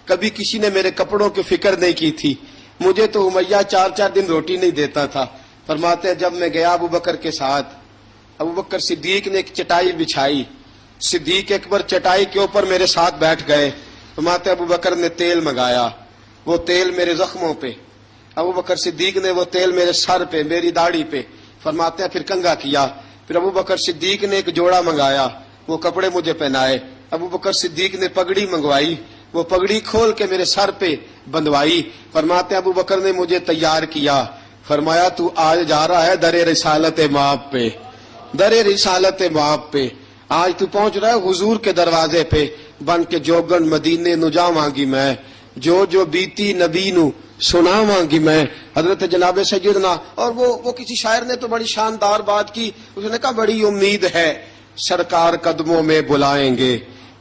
کبھی کسی نے میرے کپڑوں کی فکر نہیں کی تھی، مجھے تو امیہ 4 دن روٹی نہیں دیتا تھا۔ فرماتے ہیں جب میں گیا ابو بکر کے ساتھ، ابو بکر صدیق نے ایک چٹائی بچھائی، صدیق اکبر چٹائی کے اوپر میرے ساتھ بیٹھ گئے۔ فرماتے ابو بکر نے تیل منگایا، وہ تیل میرے زخموں پہ، ابو بکر صدیق نے وہ تیل میرے سر پہ، میری داڑھی پہ، فرماتے ہیں پھر کنگھا کیا، پھر ابو بکر صدیق نے ایک جوڑا منگایا، وہ کپڑے مجھے پہنائے، ابو بکر صدیق نے پگڑی منگوائی، وہ پگڑی کھول کے میرے سر پہ بندھوائی۔ فرماتے ہیں ابو بکر نے مجھے تیار کیا، فرمایا تو آج جا رہا ہے در رسالت مآب پہ، در رسالت مآب پہ، آج تو پہنچ رہا ہے حضور کے دروازے پہ، بن کے جوگن مدینے نو جاواں گی میں، جو بیتی نبی نو سنا مانگی میں۔ حضرت جناب سیدنا، اور وہ کسی شاعر نے تو بڑی شاندار بات کی، اس نے کہا بڑی امید ہے سرکار قدموں میں بلائیں گے،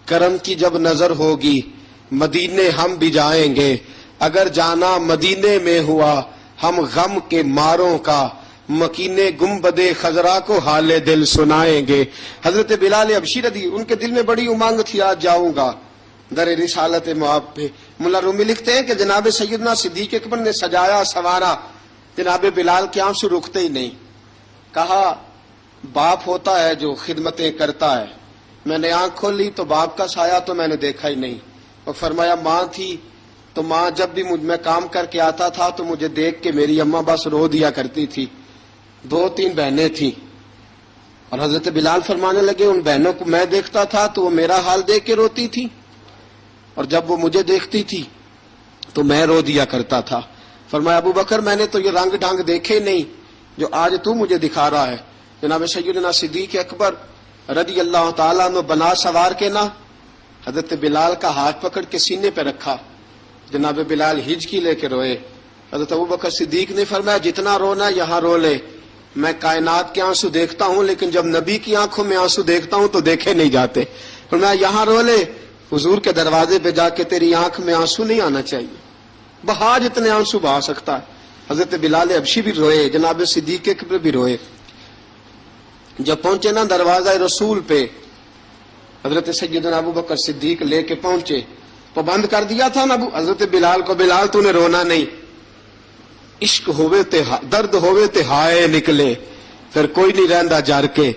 کرم کی جب نظر ہوگی مدینے ہم بھی جائیں گے، اگر جانا مدینے میں ہوا ہم غم کے ماروں کا، مکینے گنبد خضرا کو حال دل سنائیں گے۔ حضرت بلال حبشی رضی، ان کے دل میں بڑی امنگ تھی آج جاؤں گا در رسالت مآب پہ۔ ملا رومی لکھتے ہیں کہ جناب سیدنا صدیق اکبر نے سجایا سوارا، جناب بلال کے آنسو رکتے ہی نہیں۔ کہا باپ ہوتا ہے جو خدمتیں کرتا ہے، میں نے آنکھ کھولی تو باپ کا سایہ تو میں نے دیکھا ہی نہیں، اور فرمایا ماں تھی تو ماں جب بھی میں کام کر کے آتا تھا تو مجھے دیکھ کے میری اماں بس رو دیا کرتی تھی۔ 2-3 بہنیں تھیں، اور حضرت بلال فرمانے لگے ان بہنوں کو میں دیکھتا تھا تو وہ میرا حال دیکھ کے روتی تھی، اور جب وہ مجھے دیکھتی تھی تو میں رو دیا کرتا تھا۔ فرمایا ابو بکر میں نے تو یہ رنگ ڈھنگ دیکھے نہیں جو آج تو مجھے دکھا رہا ہے۔ جناب سیدنا صدیق اکبر رضی اللہ تعالیٰ عنہ بنا سوار کے نہ حضرت بلال کا ہاتھ پکڑ کے سینے پہ رکھا، جناب بلال ہچکی لے کے روئے۔ حضرت ابو بکر صدیق نے فرمایا جتنا رونا یہاں رو لے، میں کائنات کے آنسو دیکھتا ہوں لیکن جب نبی کی آنکھوں میں آنسو دیکھتا ہوں تو دیکھے نہیں جاتے۔ فرمایا یہاں رو لے، حضور کے دروازے پہ جا کے تیری آنکھ میں آنسو نہیں آنا چاہیے، بہا جتنے آنسو بہا سکتا ہے۔ حضرت بلال حبشی بھی روئے، جناب صدیق اکبر بھی روئے۔ جب پہنچے نا دروازہ رسول پہ، حضرت سیدنا ابو بکر صدیق لے کے پہنچے، پابند کر دیا تھا نا حضرت بلال کو، بلال تو نے رونا نہیں، عشق ہوئے تے درد ہوئے تے ہائے نکلے، پھر کوئی نہیں رہندا جر کے۔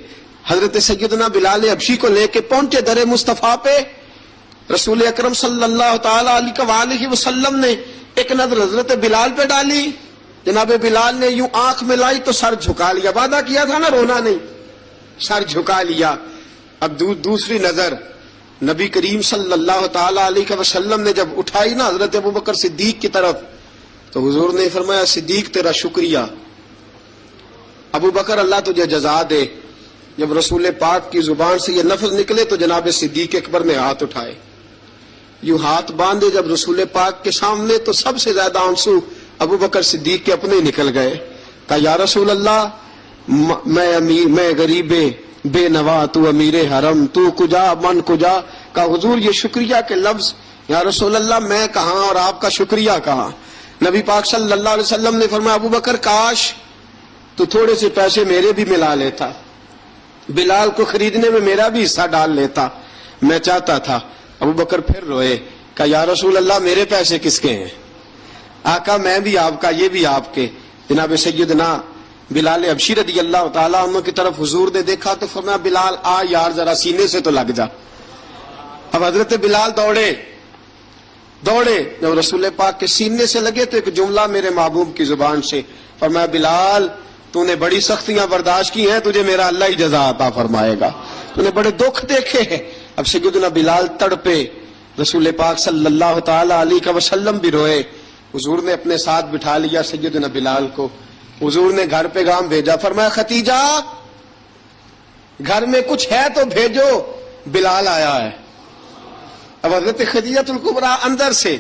حضرت سیدنا بلال حبشی کو لے کے پہنچے در مصطفیٰ پہ، رسول اکرم صلی اللہ تعالی علیہ وسلم نے ایک نظر حضرت بلال پہ ڈالی، جناب بلال نے یوں آنکھ میں لائی تو سر جھکا لیا، وعدہ کیا تھا نا رونا نہیں، سر جھکا لیا۔ اب دوسری نظر نبی کریم صلی اللہ تعالی علیہ وسلم نے جب اٹھائی نا حضرت ابو بکر صدیق کی طرف، تو حضور نے فرمایا صدیق تیرا شکریہ، ابو بکر اللہ تجھے جزا دے۔ جب رسول پاک کی زبان سے یہ لفظ نکلے تو جناب صدیق اکبر نے ہاتھ اٹھائے، یوں ہاتھ باندھے جب رسول پاک کے سامنے تو سب سے زیادہ آنسو ابو بکر صدیق کے اپنے نکل گئے۔ کہا یا رسول اللہ میں غریب بے نوا، تو امیر حرم، تو کجا من کجا۔ کہا حضور یہ شکریہ کے لفظ، یا رسول اللہ میں کہاں اور آپ کا شکریہ کہاں۔ نبی پاک صلی اللہ علیہ وسلم نے فرمایا ابو بکر کاش تو تھوڑے سے پیسے میرے بھی ملا لیتا، بلال کو خریدنے میں میرا بھی حصہ ڈال لیتا، میں چاہتا تھا۔ ابو بکر پھر روئے، کہا یا رسول اللہ میرے پیسے کس کے ہیں؟ آقا میں بھی آپ کا، یہ بھی آپ کے۔ جناب سیدنا بلال حبشی رضی اللہ تعالیٰ عنہ کی طرف حضور نے دیکھا تو فرمایا بلال آ یار ذرا سینے سے تو لگ جا۔ اب حضرت بلال دوڑے، جب رسول پاک کے سینے سے لگے تو ایک جملہ میرے محبوب کی زبان سے، فرمایا بلال تو نے بڑی سختیاں برداشت کی ہیں، تجھے میرا اللہ ہی جزا عطا فرمائے گا، تو نے بڑے دکھ دیکھے ہیں۔ اب سیدنا بلال تڑپے، رسول پاک صلی اللہ تعالی علیہ وسلم بھی روئے۔ حضور نے اپنے ساتھ بٹھا لیا سیدنا بلال کو، حضور نے گھر پیغام بھیجا، فرمایا ختیجہ گھر میں کچھ ہے تو بھیجو، بلال آیا ہے۔ اب حضرت خدیجہ الکبریٰ اندر سے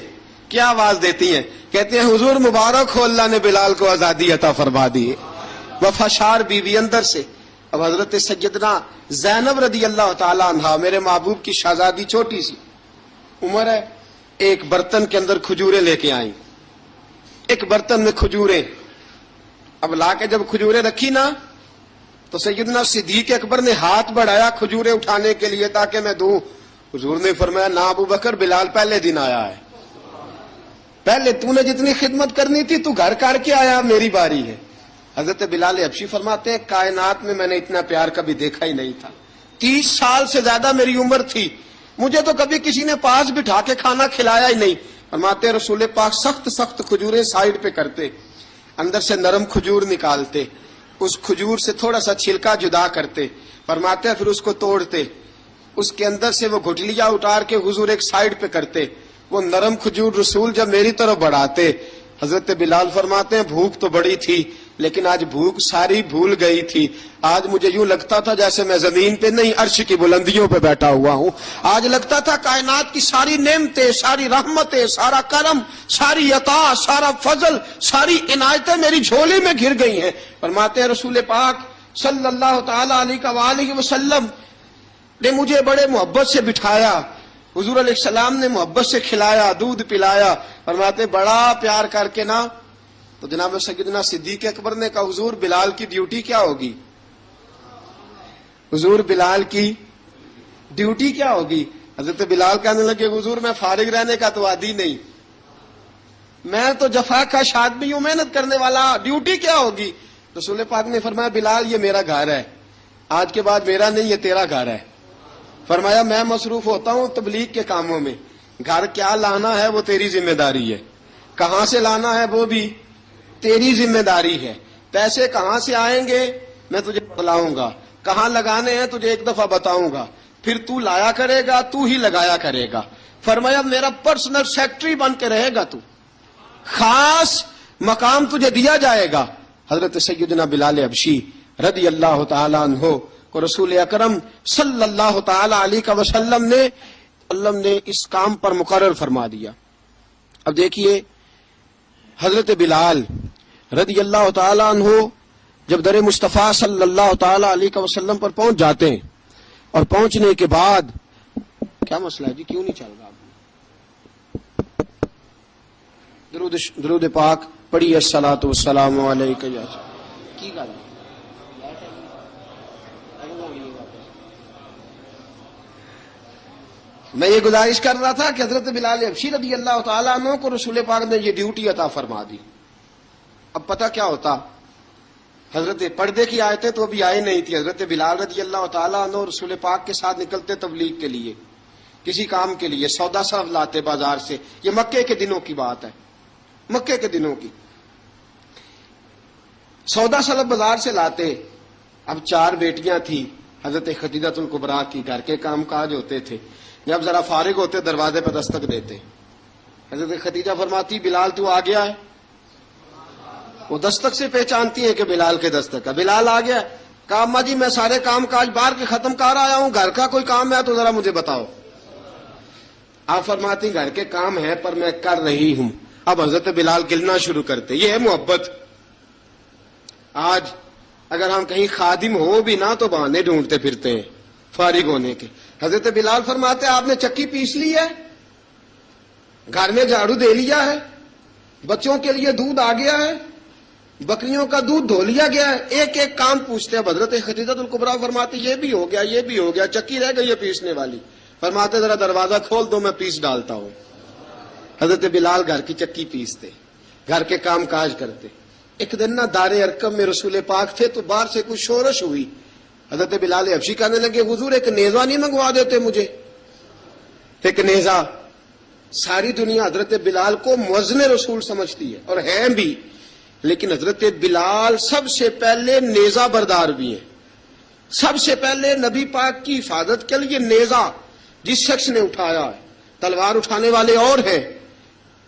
کیا آواز دیتی ہیں، کہتے ہیں حضور مبارک ہو، اللہ نے بلال کو آزادی عطا فرما دی۔ وفاشار بیوی اندر سے۔ اب حضرت سیدنا زینب رضی اللہ تعالی عنہا، میرے محبوب کی شہزادی، چھوٹی سی عمر ہے، ایک برتن کے اندر کھجوریں لے کے آئیں، ایک برتن میں کھجوریں۔ اب لا کے جب کھجوریں رکھی نا تو سیدنا صدیق اکبر نے ہاتھ بڑھایا کھجوریں اٹھانے کے لیے تاکہ میں دوں۔ حضور نے فرمایا نہ ابو بکر، بلال پہلے دن آیا ہے، پہلے تو نے جتنی خدمت کرنی تھی تو گھر کر کے آیا، میری باری ہے۔ حضرت بلال حبشی فرماتے ہیں کائنات میں نے اتنا پیار کبھی دیکھا ہی نہیں تھا۔ 30 سال سے زیادہ میری عمر تھی، مجھے تو کبھی کسی نے پاس بٹھا کے کھانا کھلایا ہی نہیں۔ فرماتے ہیں رسول پاک سخت سخت کھجوریں سائیڈ پہ کرتے، اندر سے نرم کھجور نکالتے، اس کھجور سے تھوڑا سا چھلکا جدا کرتے، فرماتے ہیں پھر اس کو توڑتے، اس کے اندر سے وہ گھٹلیاں اتار کے حضور ایک سائیڈ پہ کرتے، وہ نرم کھجور رسول جب میری طرف بڑھاتے، حضرت بلال فرماتے ہیں بھوک تو بڑی تھی لیکن آج بھوک ساری بھول گئی تھی۔ آج مجھے یوں لگتا تھا جیسے میں زمین پہ نہیں عرش کی بلندیوں پہ بیٹھا ہوا ہوں۔ آج لگتا تھا کائنات کی ساری نعمتیں، ساری رحمتیں، سارا کرم، ساری عطا، سارا فضل، ساری عنایتیں میری جھولی میں گر گئی ہیں۔ فرماتے ہیں رسول پاک صلی اللہ تعالی علیہ وسلم نے مجھے بڑے محبت سے بٹھایا، حضور علیہ السلام نے محبت سے کھلایا، دودھ پلایا۔ فرماتے بڑا پیار کر کے نا، تو جناب سیدنا صدیق اکبر نے کہا حضور بلال کی ڈیوٹی کیا ہوگی؟ حضور بلال کی ڈیوٹی کیا ہوگی؟ حضرت بلال کہنے لگے حضور میں فارغ رہنے کا تو عادی نہیں، میں تو جفا کا آدمی ہوں، محنت کرنے والا، ڈیوٹی کیا ہوگی؟ رسول پاک نے فرمایا بلال یہ میرا گھر ہے، آج کے بعد میرا نہیں، یہ تیرا گھر ہے۔ فرمایا میں مصروف ہوتا ہوں تبلیغ کے کاموں میں، گھر کیا لانا ہے وہ تیری ذمہ داری ہے، کہاں سے لانا ہے وہ بھی تیری ذمہ داری ہے، پیسے کہاں سے آئیں گے میں تجھے بتلاؤں گا، کہاں لگانے ہیں تجھے ایک دفعہ بتاؤں گا، پھر تو لایا کرے گا، تو ہی لگایا کرے گا۔ فرمایا میرا پرسنل سیکرٹری بن کے رہے گا، تو خاص مقام تجھے دیا جائے گا۔ حضرت سیدنا بلال حبشی رضی اللہ تعالی عنہ کو رسول اکرم صلی اللہ تعالی علیہ وسلم نے اس کام پر مقرر فرما دیا۔ اب دیکھیے حضرت بلال رضی اللہ تعالی عنہ جب در مصطفیٰ صلی اللہ تعالی علیہ وسلم پر پہنچ جاتے ہیں، اور پہنچنے کے بعد کیا مسئلہ ہے جی، کیوں نہیں چل رہا؟ درود پاک پڑھیے الصلاۃ والسلام علیک یا کی گل میں یہ گزارش کر رہا تھا کہ حضرت بلال حبشی رضی اللہ تعالیٰ عنہ کو رسول پاک نے یہ ڈیوٹی عطا فرما دی۔ اب پتہ کیا ہوتا، حضرت پردے کی آیتیں تو ابھی آئی نہیں تھی، حضرت بلال رضی اللہ تعالیٰ عنہ رسول پاک کے ساتھ نکلتے تبلیغ کے لیے، کسی کام کے لیے، سودا سب لاتے بازار سے، یہ مکے کے دنوں کی بات ہے، مکے کے دنوں کی سودا سلب بازار سے لاتے۔ اب 4 بیٹیاں تھیں حضرت خدیجہ الکبریٰ کی، گھر کے کام کاج ہوتے تھے، جب ذرا فارغ ہوتے دروازے پہ دستک دیتے، حضرت خدیجہ فرماتی بلال تو آ گیا ہے، وہ دستک سے پہچانتی ہیں کہ بلال کے دستک ہے، بلال آ گیا۔ کہا اماں جی میں سارے کام کاج باہر کے ختم کر آیا ہوں، گھر کا کوئی کام ہے تو ذرا مجھے بتاؤ۔ آپ فرماتی گھر کے کام ہے پر میں کر رہی ہوں۔ اب حضرت بلال گلنا شروع کرتے، یہ ہے محبت۔ آج اگر ہم کہیں خادم ہو بھی نہ تو بہانے ڈھونڈتے پھرتے ہیں فارغ ہونے کے۔ حضرت بلال فرماتے آپ نے چکی پیس لی ہے، گھر میں جھاڑو دے لیا ہے، بچوں کے لیے دودھ آ گیا ہے، بکریوں کا دودھ دھو لیا گیا ہے، ایک ایک کام پوچھتے ہیں۔ حضرت خدیجہ الکبریٰ فرماتے یہ بھی ہو گیا، یہ بھی ہو گیا، چکی رہ گئی ہے پیسنے والی۔ فرماتے ذرا دروازہ کھول دو میں پیس ڈالتا ہوں۔ حضرت بلال گھر کی چکی پیستے، گھر کے کام کاج کرتے۔ ایک دن نہ دار ارقم میں رسول پاک تھے تو باہر سے کچھ شورش ہوئی، حضرت بلال حبشی کہنے لگے حضور ایک نیزہ نہیں منگوا دیتے مجھے؟ ایک نیزہ۔ ساری دنیا حضرت بلال کو مؤذن رسول سمجھتی ہے اور ہیں بھی، لیکن حضرت بلال سب سے پہلے نیزہ بردار بھی ہیں۔ سب سے پہلے نبی پاک کی حفاظت کے لیے نیزہ جس شخص نے اٹھایا ہے، تلوار اٹھانے والے اور ہیں،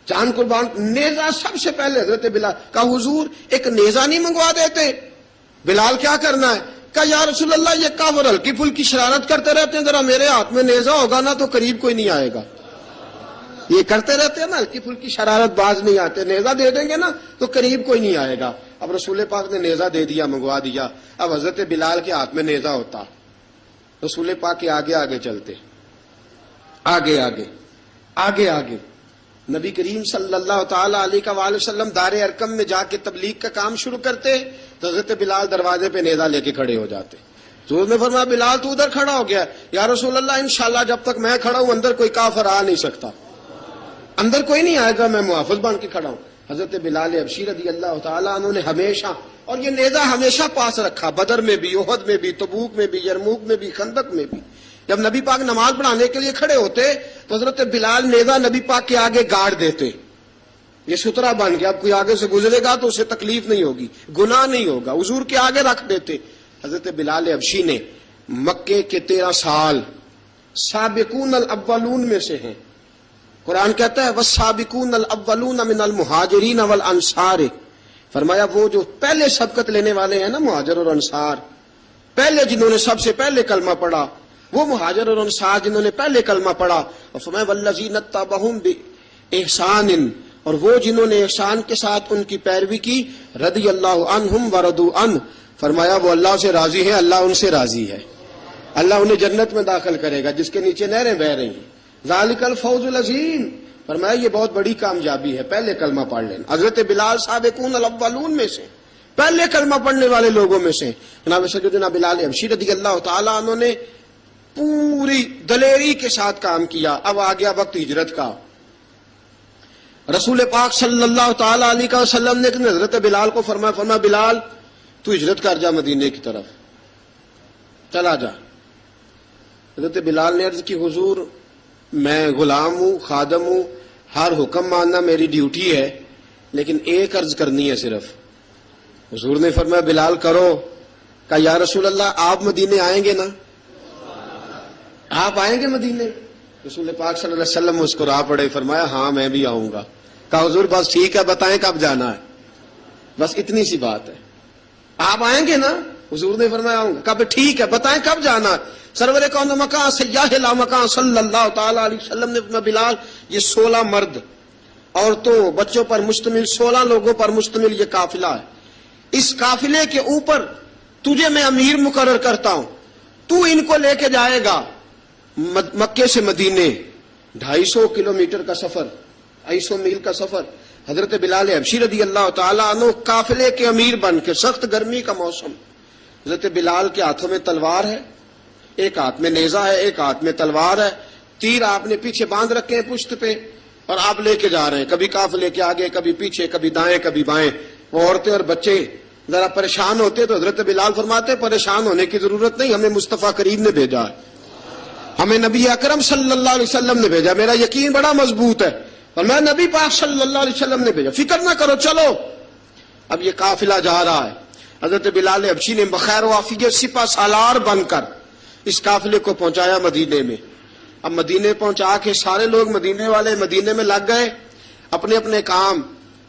جان قربان، نیزہ سب سے پہلے حضرت بلال۔ کہا حضور ایک نیزہ نہیں منگوا دیتے؟ بلال کیا کرنا ہے؟ کہا یا رسول اللہ یہ کافر ہلکی پھلکی شرارت کرتے رہتے ہیں، ذرا میرے ہاتھ میں نیزہ ہوگا نا تو قریب کوئی نہیں آئے گا۔ یہ کرتے رہتے ہیں نا ہلکی پھلکی شرارت، باز نہیں آتے، نیزہ دے دیں گے نا تو قریب کوئی نہیں آئے گا۔ اب رسول پاک نے نیزہ دے دیا، منگوا دیا۔ اب حضرت بلال کے ہاتھ میں نیزہ ہوتا، رسول پاک کے آگے آگے چلتے، آگے آگے آگے آگے نبی کریم صلی اللہ تعالی علیہ وآلہ وسلم دار ارقم میں جا کے تبلیغ کا کام شروع کرتے تو حضرت بلال دروازے پہ نیزہ لے کے کھڑے ہو جاتے۔ حضور نے فرمایا بلال تو ادھر کھڑا ہو گیا، یا رسول اللہ انشاءاللہ جب تک میں کھڑا ہوں اندر کوئی کافر آ نہیں سکتا، اندر کوئی نہیں آئے گا، میں محافظ بن کے کھڑا ہوں. حضرت بلال حبشی رضی اللہ تعالیٰ عنہ نے ہمیشہ، اور یہ نیزہ ہمیشہ پاس رکھا، بدر میں بھی، احد میں بھی، تبوک میں بھی، یرموک میں بھی، خندق میں بھی. جب نبی پاک نماز پڑھانے کے لیے کھڑے ہوتے تو حضرت بلال نیزہ نبی پاک کے آگے گاڑ دیتے. یہ سترا بن گیا، اب کوئی آگے سے گزرے گا تو اسے تکلیف نہیں ہوگی، گناہ نہیں ہوگا، حضور کے آگے رکھ دیتے. حضرت بلال حبشی نے مکے کے 13 سال سابقون الاولون میں سے ہیں. قرآن کہتا ہے والسابقون الاولون من المہاجرین والانصار، فرمایا وہ جو پہلے سبقت لینے والے ہیں نا، مہاجر اور انصار، پہلے جنہوں نے سب سے پہلے کلمہ پڑھا، وہ مہاجر اور انصار جنہوں نے پہلے کلمہ پڑھا. اور فرمایا والذین اتبعوہم باحسان، اور وہ جنہوں نے احسان کے ساتھ ان کی پیروی کی، رضی اللہ عنہم ورضوا عنہ، فرمایا وہ اللہ سے راضی ہیں، اللہ ان سے راضی ہے، اللہ انہیں جنت میں داخل کرے گا جس کے نیچے نہریں بہ رہی ہیں. ذالک الفوز العظیم، فرمایا یہ بہت بڑی کامیابی ہے پہلے کلمہ پڑھ لینا. حضرت بلال سابقون الاولون میں سے، پہلے کلمہ پڑھنے والے لوگوں میں سے. جناب سیدنا بلال حبشی رضی اللہ تعالیٰ عنہ نے پوری دلیری کے ساتھ کام کیا. اب آ گیا وقت ہجرت کا. رسول پاک صلی اللہ تعالی علیہ وسلم نے حضرت بلال کو فرمایا بلال تو ہجرت کر جا مدینے کی طرف، چلا جا. حضرت بلال نے عرض کی حضور میں غلام ہوں، خادم ہوں، ہر حکم ماننا میری ڈیوٹی ہے، لیکن ایک عرض کرنی ہے صرف. حضور نے فرمایا بلال کرو. کہا یا رسول اللہ آپ مدینے آئیں گے نا؟ آپ آئیں گے مدینے؟ رسول پاک صلی اللہ علیہ وسلم مسکرا پڑے، فرمایا ہاں میں بھی آؤں گا. کہا حضور بس ٹھیک ہے، بتائیں کب جانا ہے، بس اتنی سی بات ہے. آپ آئیں گے نا؟ حضور نے فرمایا آؤں گا. کہا ٹھیک ہے، بتائیں کب جانا ہے. سرور کون مکان سیاح لا مکان صلی اللہ تعالی علیہ وسلم نے فرمایا بلال یہ 16 مرد عورتوں بچوں پر مشتمل 16 لوگوں پر مشتمل یہ قافلہ ہے. اس قافلے کے اوپر تجھے میں امیر مقرر کرتا ہوں، تو ان کو لے کے جائے گا مکے سے مدینے. 250 کلومیٹر کا سفر، 250 میل کا سفر. حضرت بلال حبشی رضی اللہ تعالیٰ عنہ قافلے کے امیر بن کے، سخت گرمی کا موسم، حضرت بلال کے ہاتھوں میں تلوار ہے، ایک ہاتھ میں نیزہ ہے، ایک ہاتھ میں تلوار ہے. تیر آپ نے پیچھے باندھ رکھے ہیں پشت پہ، اور آپ لے کے جا رہے ہیں، کبھی قافلے کے آگے، کبھی پیچھے، کبھی دائیں کبھی بائیں. وہ عورتیں اور بچے ذرا پریشان ہوتے تو حضرت بلال فرماتے پریشان ہونے کی ضرورت نہیں، ہمیں مصطفیٰ کریم نے بھیجا ہے، ہمیں نبی اکرم صلی اللہ علیہ وسلم نے بھیجا. میرا یقین بڑا مضبوط ہے اور میں نبی پاک صلی اللہ علیہ وسلم نے بھیجا، فکر نہ کرو چلو. اب یہ قافلہ جا رہا ہے. حضرت بلال حبشی نے بخیر و عافیت سپہ سالار بن کر اس قافلے کو پہنچایا مدینے میں. اب مدینے پہنچا کے سارے لوگ مدینے والے مدینے میں لگ گئے اپنے اپنے کام.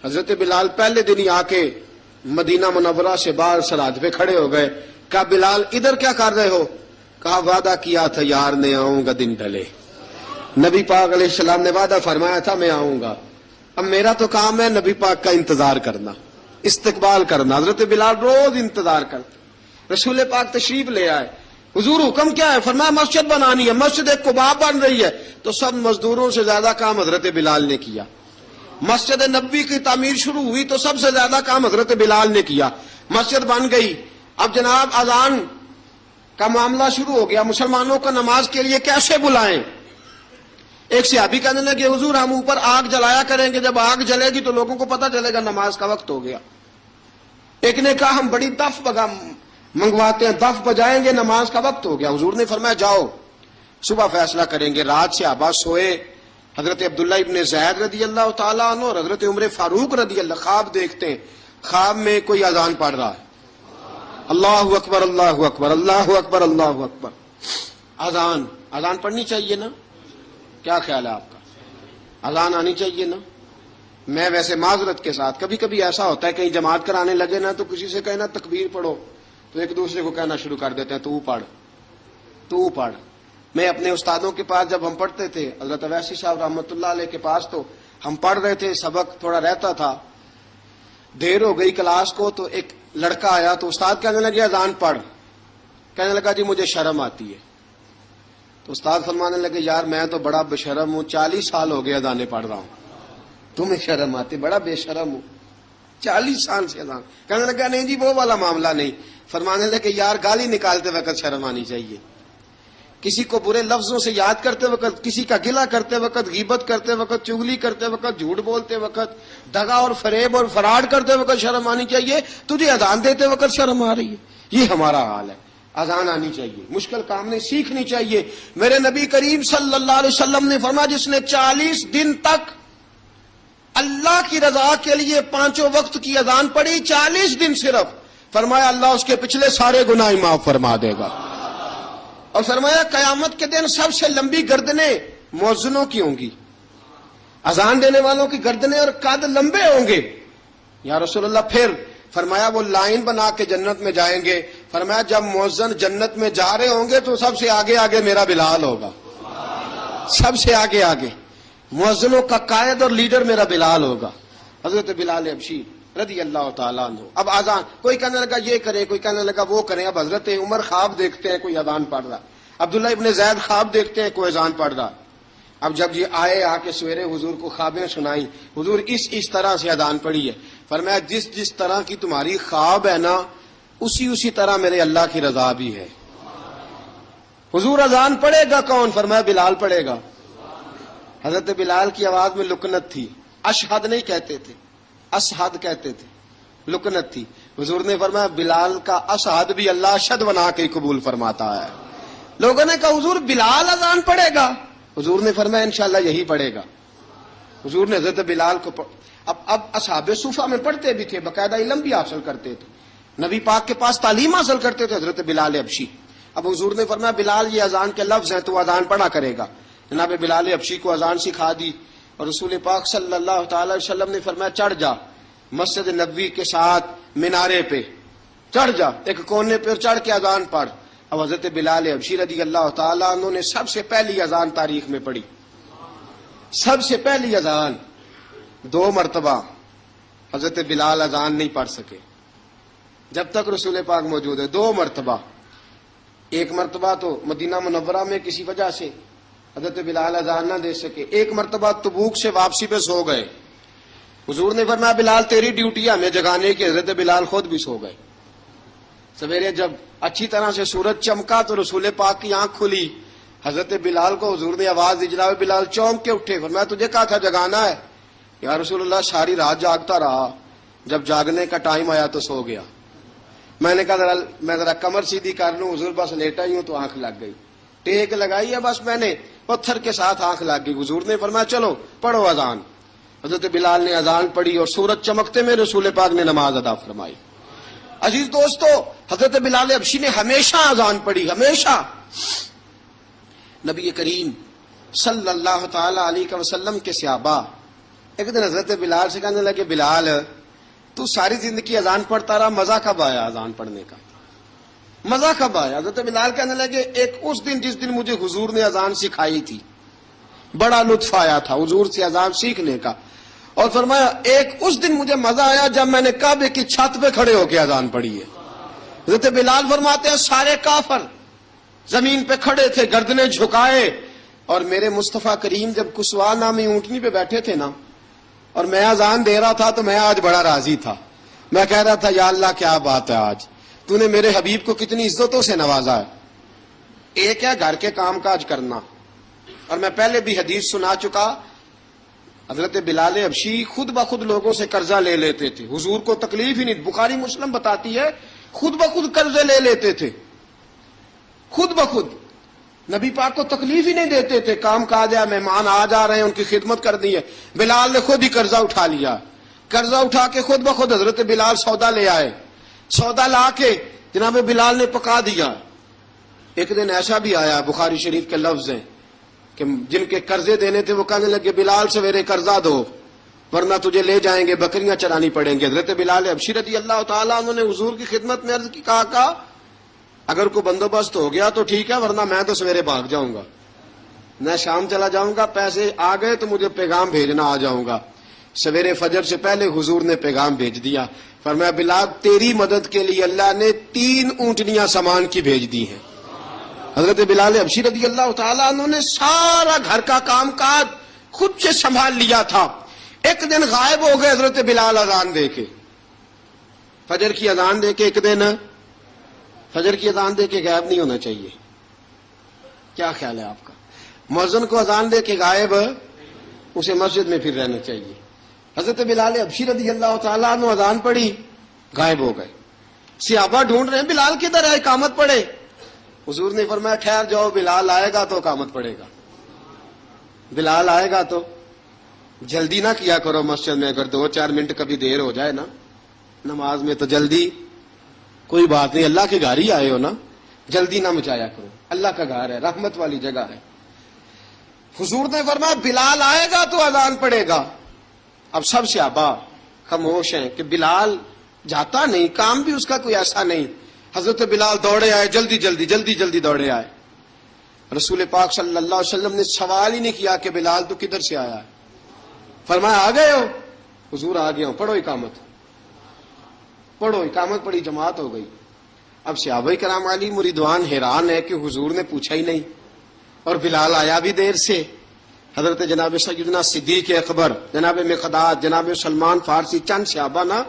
حضرت بلال پہلے دن ہی آ کے مدینہ منورہ سے باہر سرحد پہ کھڑے ہو گئے. کہا بلال ادھر کیا کر رہے ہو؟ کہا وعدہ کیا تھا یار نے آؤں گا دن ڈھلے. نبی پاک علیہ السلام نے وعدہ فرمایا تھا میں آؤں گا. اب میرا تو کام ہے نبی پاک کا انتظار کرنا، استقبال کرنا. حضرت بلال روز انتظار کرتے. رسول پاک تشریف لے آئے. حضور حکم کیا ہے؟ فرمایا مسجد بنانی ہے. مسجد قباء بن رہی ہے. تو سب مزدوروں سے زیادہ کام حضرت بلال نے کیا. مسجد نبوی کی تعمیر شروع ہوئی تو سب سے زیادہ کام حضرت بلال نے کیا. مسجد بن گئی. اب جناب اذان کا معاملہ شروع ہو گیا. مسلمانوں کو نماز کے لیے کیسے بلائیں؟ ایک صحابی کہنے لگے حضور ہم اوپر آگ جلایا کریں گے، جب آگ جلے گی تو لوگوں کو پتہ چلے گا نماز کا وقت ہو گیا. ایک نے کہا ہم بڑی دف منگواتے ہیں، دف بجائیں گے، نماز کا وقت ہو گیا. حضور نے فرمایا جاؤ صبح فیصلہ کریں گے. رات سے صحابہ سوئے. حضرت عبداللہ ابن زید رضی اللہ تعالیٰ عنہ اور حضرت عمر فاروق رضی اللہ خواب دیکھتے ہیں. خواب میں کوئی اذان پڑھ رہا ہے، اللہ اکبر اللہ اکبر اللہ اکبر اللہ اکبر. اذان پڑھنی چاہیے نا؟ کیا خیال ہے آپ کا؟ اذان آنی چاہیے نا؟ میں ویسے معذرت کے ساتھ کبھی کبھی ایسا ہوتا ہے کہیں جماعت کرانے لگے نا تو کسی سے کہنا تکبیر پڑھو تو ایک دوسرے کو کہنا شروع کر دیتے ہیں تو پڑھ. میں اپنے استادوں کے پاس جب ہم پڑھتے تھے، حضرت اویسی صاحب رحمۃ اللہ علیہ کے پاس، تو ہم پڑھ رہے تھے، سبق تھوڑا رہتا تھا، دیر ہو گئی کلاس کو تو ایک لڑکا آیا تو استاد کہنے لگے اذان پڑھ. کہنے لگا جی مجھے شرم آتی ہے. تو استاد فرمانے لگے یار میں تو بڑا بے شرم ہوں، 40 سال ہو گئے اذانیں پڑھ رہا ہوں، تمہیں شرم آتی؟ بڑا بے شرم ہوں، 40 سال سے اذان. کہنے لگا نہیں جی وہ والا معاملہ نہیں. فرمانے لگے یار گالی نکالتے وقت شرم آنی چاہیے. کسی کو برے لفظوں سے یاد کرتے وقت، کسی کا گلہ کرتے وقت، غیبت کرتے وقت، چغلی کرتے وقت، جھوٹ بولتے وقت، دغا اور فریب اور فراڈ کرتے وقت شرم آنی چاہیے. تجھے اذان دیتے وقت شرم آ رہی ہے. یہ ہمارا حال ہے. اذان آنی چاہیے، مشکل کام نہیں، سیکھنی چاہیے. میرے نبی کریم صلی اللہ علیہ وسلم نے فرمایا جس نے 40 دن تک اللہ کی رضا کے لیے 5 وقت کی اذان پڑھی، 40 دن صرف، فرمایا اللہ اس کے پچھلے سارے گناہ معاف فرما دے گا. اور فرمایا قیامت کے دن سب سے لمبی گردنیں مؤذنوں کی ہوں گی، اذان دینے والوں کی گردنیں اور قد لمبے ہوں گے. یا رسول اللہ پھر؟ فرمایا وہ لائن بنا کے جنت میں جائیں گے. فرمایا جب مؤذن جنت میں جا رہے ہوں گے تو سب سے آگے آگے میرا بلال ہوگا، سب سے آگے آگے مؤذنوں کا قائد اور لیڈر میرا بلال ہوگا، حضرت بلال حبشی رضی اللہ تعالیٰ عنہ. اب اذان کوئی کہنے لگا یہ کریں، کوئی کہنے لگا وہ کریں. اب حضرت عمر خواب دیکھتے ہیں کوئی اذان پڑھ رہا، عبداللہ ابن زید خواب دیکھتے ہیں کوئی اذان پڑھ رہا. اب جب یہ آئے آ کے سویرے حضور کو خوابیں سنائیں، حضور اس طرح سے اذان پڑھی ہے. فرمایا جس طرح کی تمہاری خواب ہے نا، اسی طرح میرے اللہ کی رضا بھی ہے. حضور اذان پڑھے گا کون؟ فرمایا بلال پڑھے گا. حضرت بلال کی آواز میں لکنت تھی، اشہد نہیں کہتے تھے، اشہد کہتے تھے، لکنت تھی. حضور نے فرمایا بلال کا اشہد بھی اللہ اشہد بنا کے قبول فرماتا ہے. لوگوں نے کہا حضور بلال اذان پڑھے گا؟ حضور نے فرمایا انشاءاللہ یہی پڑھے گا. حضور نے حضرت بلال کو اب اصحاب صوفہ میں پڑھتے بھی تھے، باقاعدہ علم بھی حاصل کرتے تھے، نبی پاک کے پاس تعلیم حاصل کرتے تھے حضرت بلال حبشی. اب حضور نے فرمایا بلال یہ اذان کے لفظ ہیں تو اذان پڑھا کرے گا. جناب بلال حبشی کو اذان سکھا دی اور رسول پاک صلی اللہ تعالی علیہ وسلم نے فرمایا چڑھ جا مسجد نبوی کے ساتھ مینارے پہ، چڑھ جا ایک کونے پہ اور چڑھ کے اذان پڑھ. اب حضرت بلال حبشی رضی اللہ تعالیٰ عنہ نے سب سے پہلی اذان تاریخ میں پڑھی، سب سے پہلی اذان. 2 مرتبہ حضرت بلال اذان نہیں پڑھ سکے جب تک رسول پاک موجود ہے. 2 مرتبہ، ایک مرتبہ تو مدینہ منورہ میں کسی وجہ سے حضرت بلال اذان نہ دے سکے، ایک مرتبہ تبوک سے واپسی پہ سو گئے. حضور نے فرمایا بلال تیری ڈیوٹی ہے ہمیں جگانے کی. حضرت بلال خود بھی سو گئے. سویرے جب اچھی طرح سے سورج چمکا تو رسول پاک کی آنکھ کھلی. حضرت بلال کو حضور نے آواز دی، جناب بلال چونک کے اٹھے. فرمایا تجھے کہا تھا جگانا ہے. یا رسول اللہ ساری رات جاگتا رہا، جب جاگنے کا ٹائم آیا تو سو گیا. میں نے کہا میں ذرا کمر سیدھی کر لوں. حضور بس لیٹا ہی ہوں تو آنکھ لگ گئی، ٹیک لگائی ہے بس میں نے، پتھر کے ساتھ آنکھ لگ گئی. حضور نے فرمایا چلو پڑھو اذان. حضرت بلال نے اذان پڑھی اور سورج چمکتے میں رسول پاک نے نماز ادا فرمائی. عزیز دوستو حضرت بلال حبشی نے ہمیشہ اذان پڑھی، ہمیشہ. نبی کریم صلی اللہ تعالی علیہ وسلم کے صحابہ ایک دن حضرت بلال سے کہنے لگے بلال تو ساری زندگی اذان پڑھتا رہا، مزہ کب آیا اذان پڑھنے کا، مزہ کب آیا؟ حضرت بلال کہنے لگے ایک اس دن جس دن مجھے حضور نے اذان سکھائی تھی، بڑا لطف آیا تھا حضور سے اذان سیکھنے کا. اور فرمایا ایک اس دن مجھے مزہ آیا جب میں نے کعبے کی چھت پہ کھڑے ہو کے اذان پڑھی ہے. حضرت بلال فرماتے ہیں سارے کافر زمین پہ کھڑے تھے گردنیں جھکائے، اور میرے مصطفیٰ کریم جب کسوا نامی اونٹنی پہ بیٹھے تھے نا اور میں اذان دے رہا تھا تو میں آج بڑا راضی تھا. میں کہہ رہا تھا یا اللہ کیا بات ہے، آج تو نے میرے حبیب کو کتنی عزتوں سے نوازا ہے. ایک ہے گھر کے کام کاج کرنا، اور میں پہلے بھی حدیث سنا چکا، حضرت بلال حبشی خود بخود لوگوں سے قرضہ لے لیتے تھے، حضور کو تکلیف ہی نہیں. بخاری مسلم بتاتی ہے خود بخود قرضے لے لیتے تھے، خود بخود نبی پاک کو تکلیف ہی نہیں دیتے تھے. کام کاج ہے، مہمان آ جا رہے ہیں، ان کی خدمت کرنی ہے. بلال نے خود ہی قرضہ اٹھا لیا، قرضہ اٹھا کے خود بخود حضرت بلال سودا لے آئے، سودا لا کے جناب بلال نے پکا دیا. ایک دن ایسا بھی آیا بخاری شریف کے لفظ ہیں کہ جن کے قرضے دینے تھے وہ کہنے لگے بلال سویرے قرضہ دو ورنہ تجھے لے جائیں گے، بکریاں چرانی پڑیں گے. حضرت بلال حبشی رضی اللہ تعالیٰ عنہ نے حضور کی خدمت میں عرض کی، کہا اگر کوئی بندوبست ہو گیا تو ٹھیک ہے ورنہ میں تو سویرے بھاگ جاؤں گا، میں شام چلا جاؤں گا، پیسے آ گئے تو مجھے پیغام بھیجنا آ جاؤں گا. سویرے فجر سے پہلے حضور نے پیغام بھیج دیا. فرمایا بلال تیری مدد کے لیے اللہ نے 3 اونٹنیاں سامان کی بھیج دی ہیں. حضرت بلال حبشی رضی اللہ تعالیٰ عنہ نے سارا گھر کا کام کاج خود سے سنبھال لیا تھا. ایک دن غائب ہو گئے حضرت بلال اذان دے کے، فجر کی اذان دے کے. ایک دن فجر کی اذان دے کے غائب نہیں ہونا چاہیے. کیا خیال ہے آپ کا؟ مؤذن کو اذان دے کے غائب اسے مسجد میں پھر رہنا چاہیے. حضرت بلال حبشی رضی اللہ تعالیٰ عنہ اذان پڑھی, غائب ہو گئے. صحابہ ڈھونڈ رہے ہیں بلال کدھر ہے, اقامت پڑھے. حضور نے فرمایا ٹھہر جاؤ, بلال آئے گا تو اقامت پڑھے گا. بلال آئے گا تو جلدی نہ کیا کرو مسجد میں, اگر 2-4 منٹ کبھی دیر ہو جائے نا نماز میں تو جلدی کوئی بات نہیں, اللہ کے گھر ہی آئے ہو نا, جلدی نہ مچایا کرو, اللہ کا گھر ہے, رحمت والی جگہ ہے. حضور نے فرمایا بلال آئے گا تو اذان پڑے گا. اب سب صحابہ خاموش ہیں کہ بلال جاتا نہیں, کام بھی اس کا کوئی ایسا نہیں. حضرت بلال دوڑے آئے, جلدی دوڑے آئے. رسول پاک صلی اللہ علیہ وسلم نے سوال ہی نہیں کیا کہ بلال تو کدھر سے آیا ہے, فرمایا آ گئے ہو؟ حضور آ گیا ہوں, پڑھو اقامت. پڑھی, جماعت ہو گئی. اب صحابہ کرام علی مریدوان حیران ہے کہ حضور نے پوچھا ہی نہیں اور بلال آیا بھی دیر سے. حضرت جناب سیدنا صدیق اکبر, جناب مقداد, جناب سلمان فارسی, چند صحابہ نا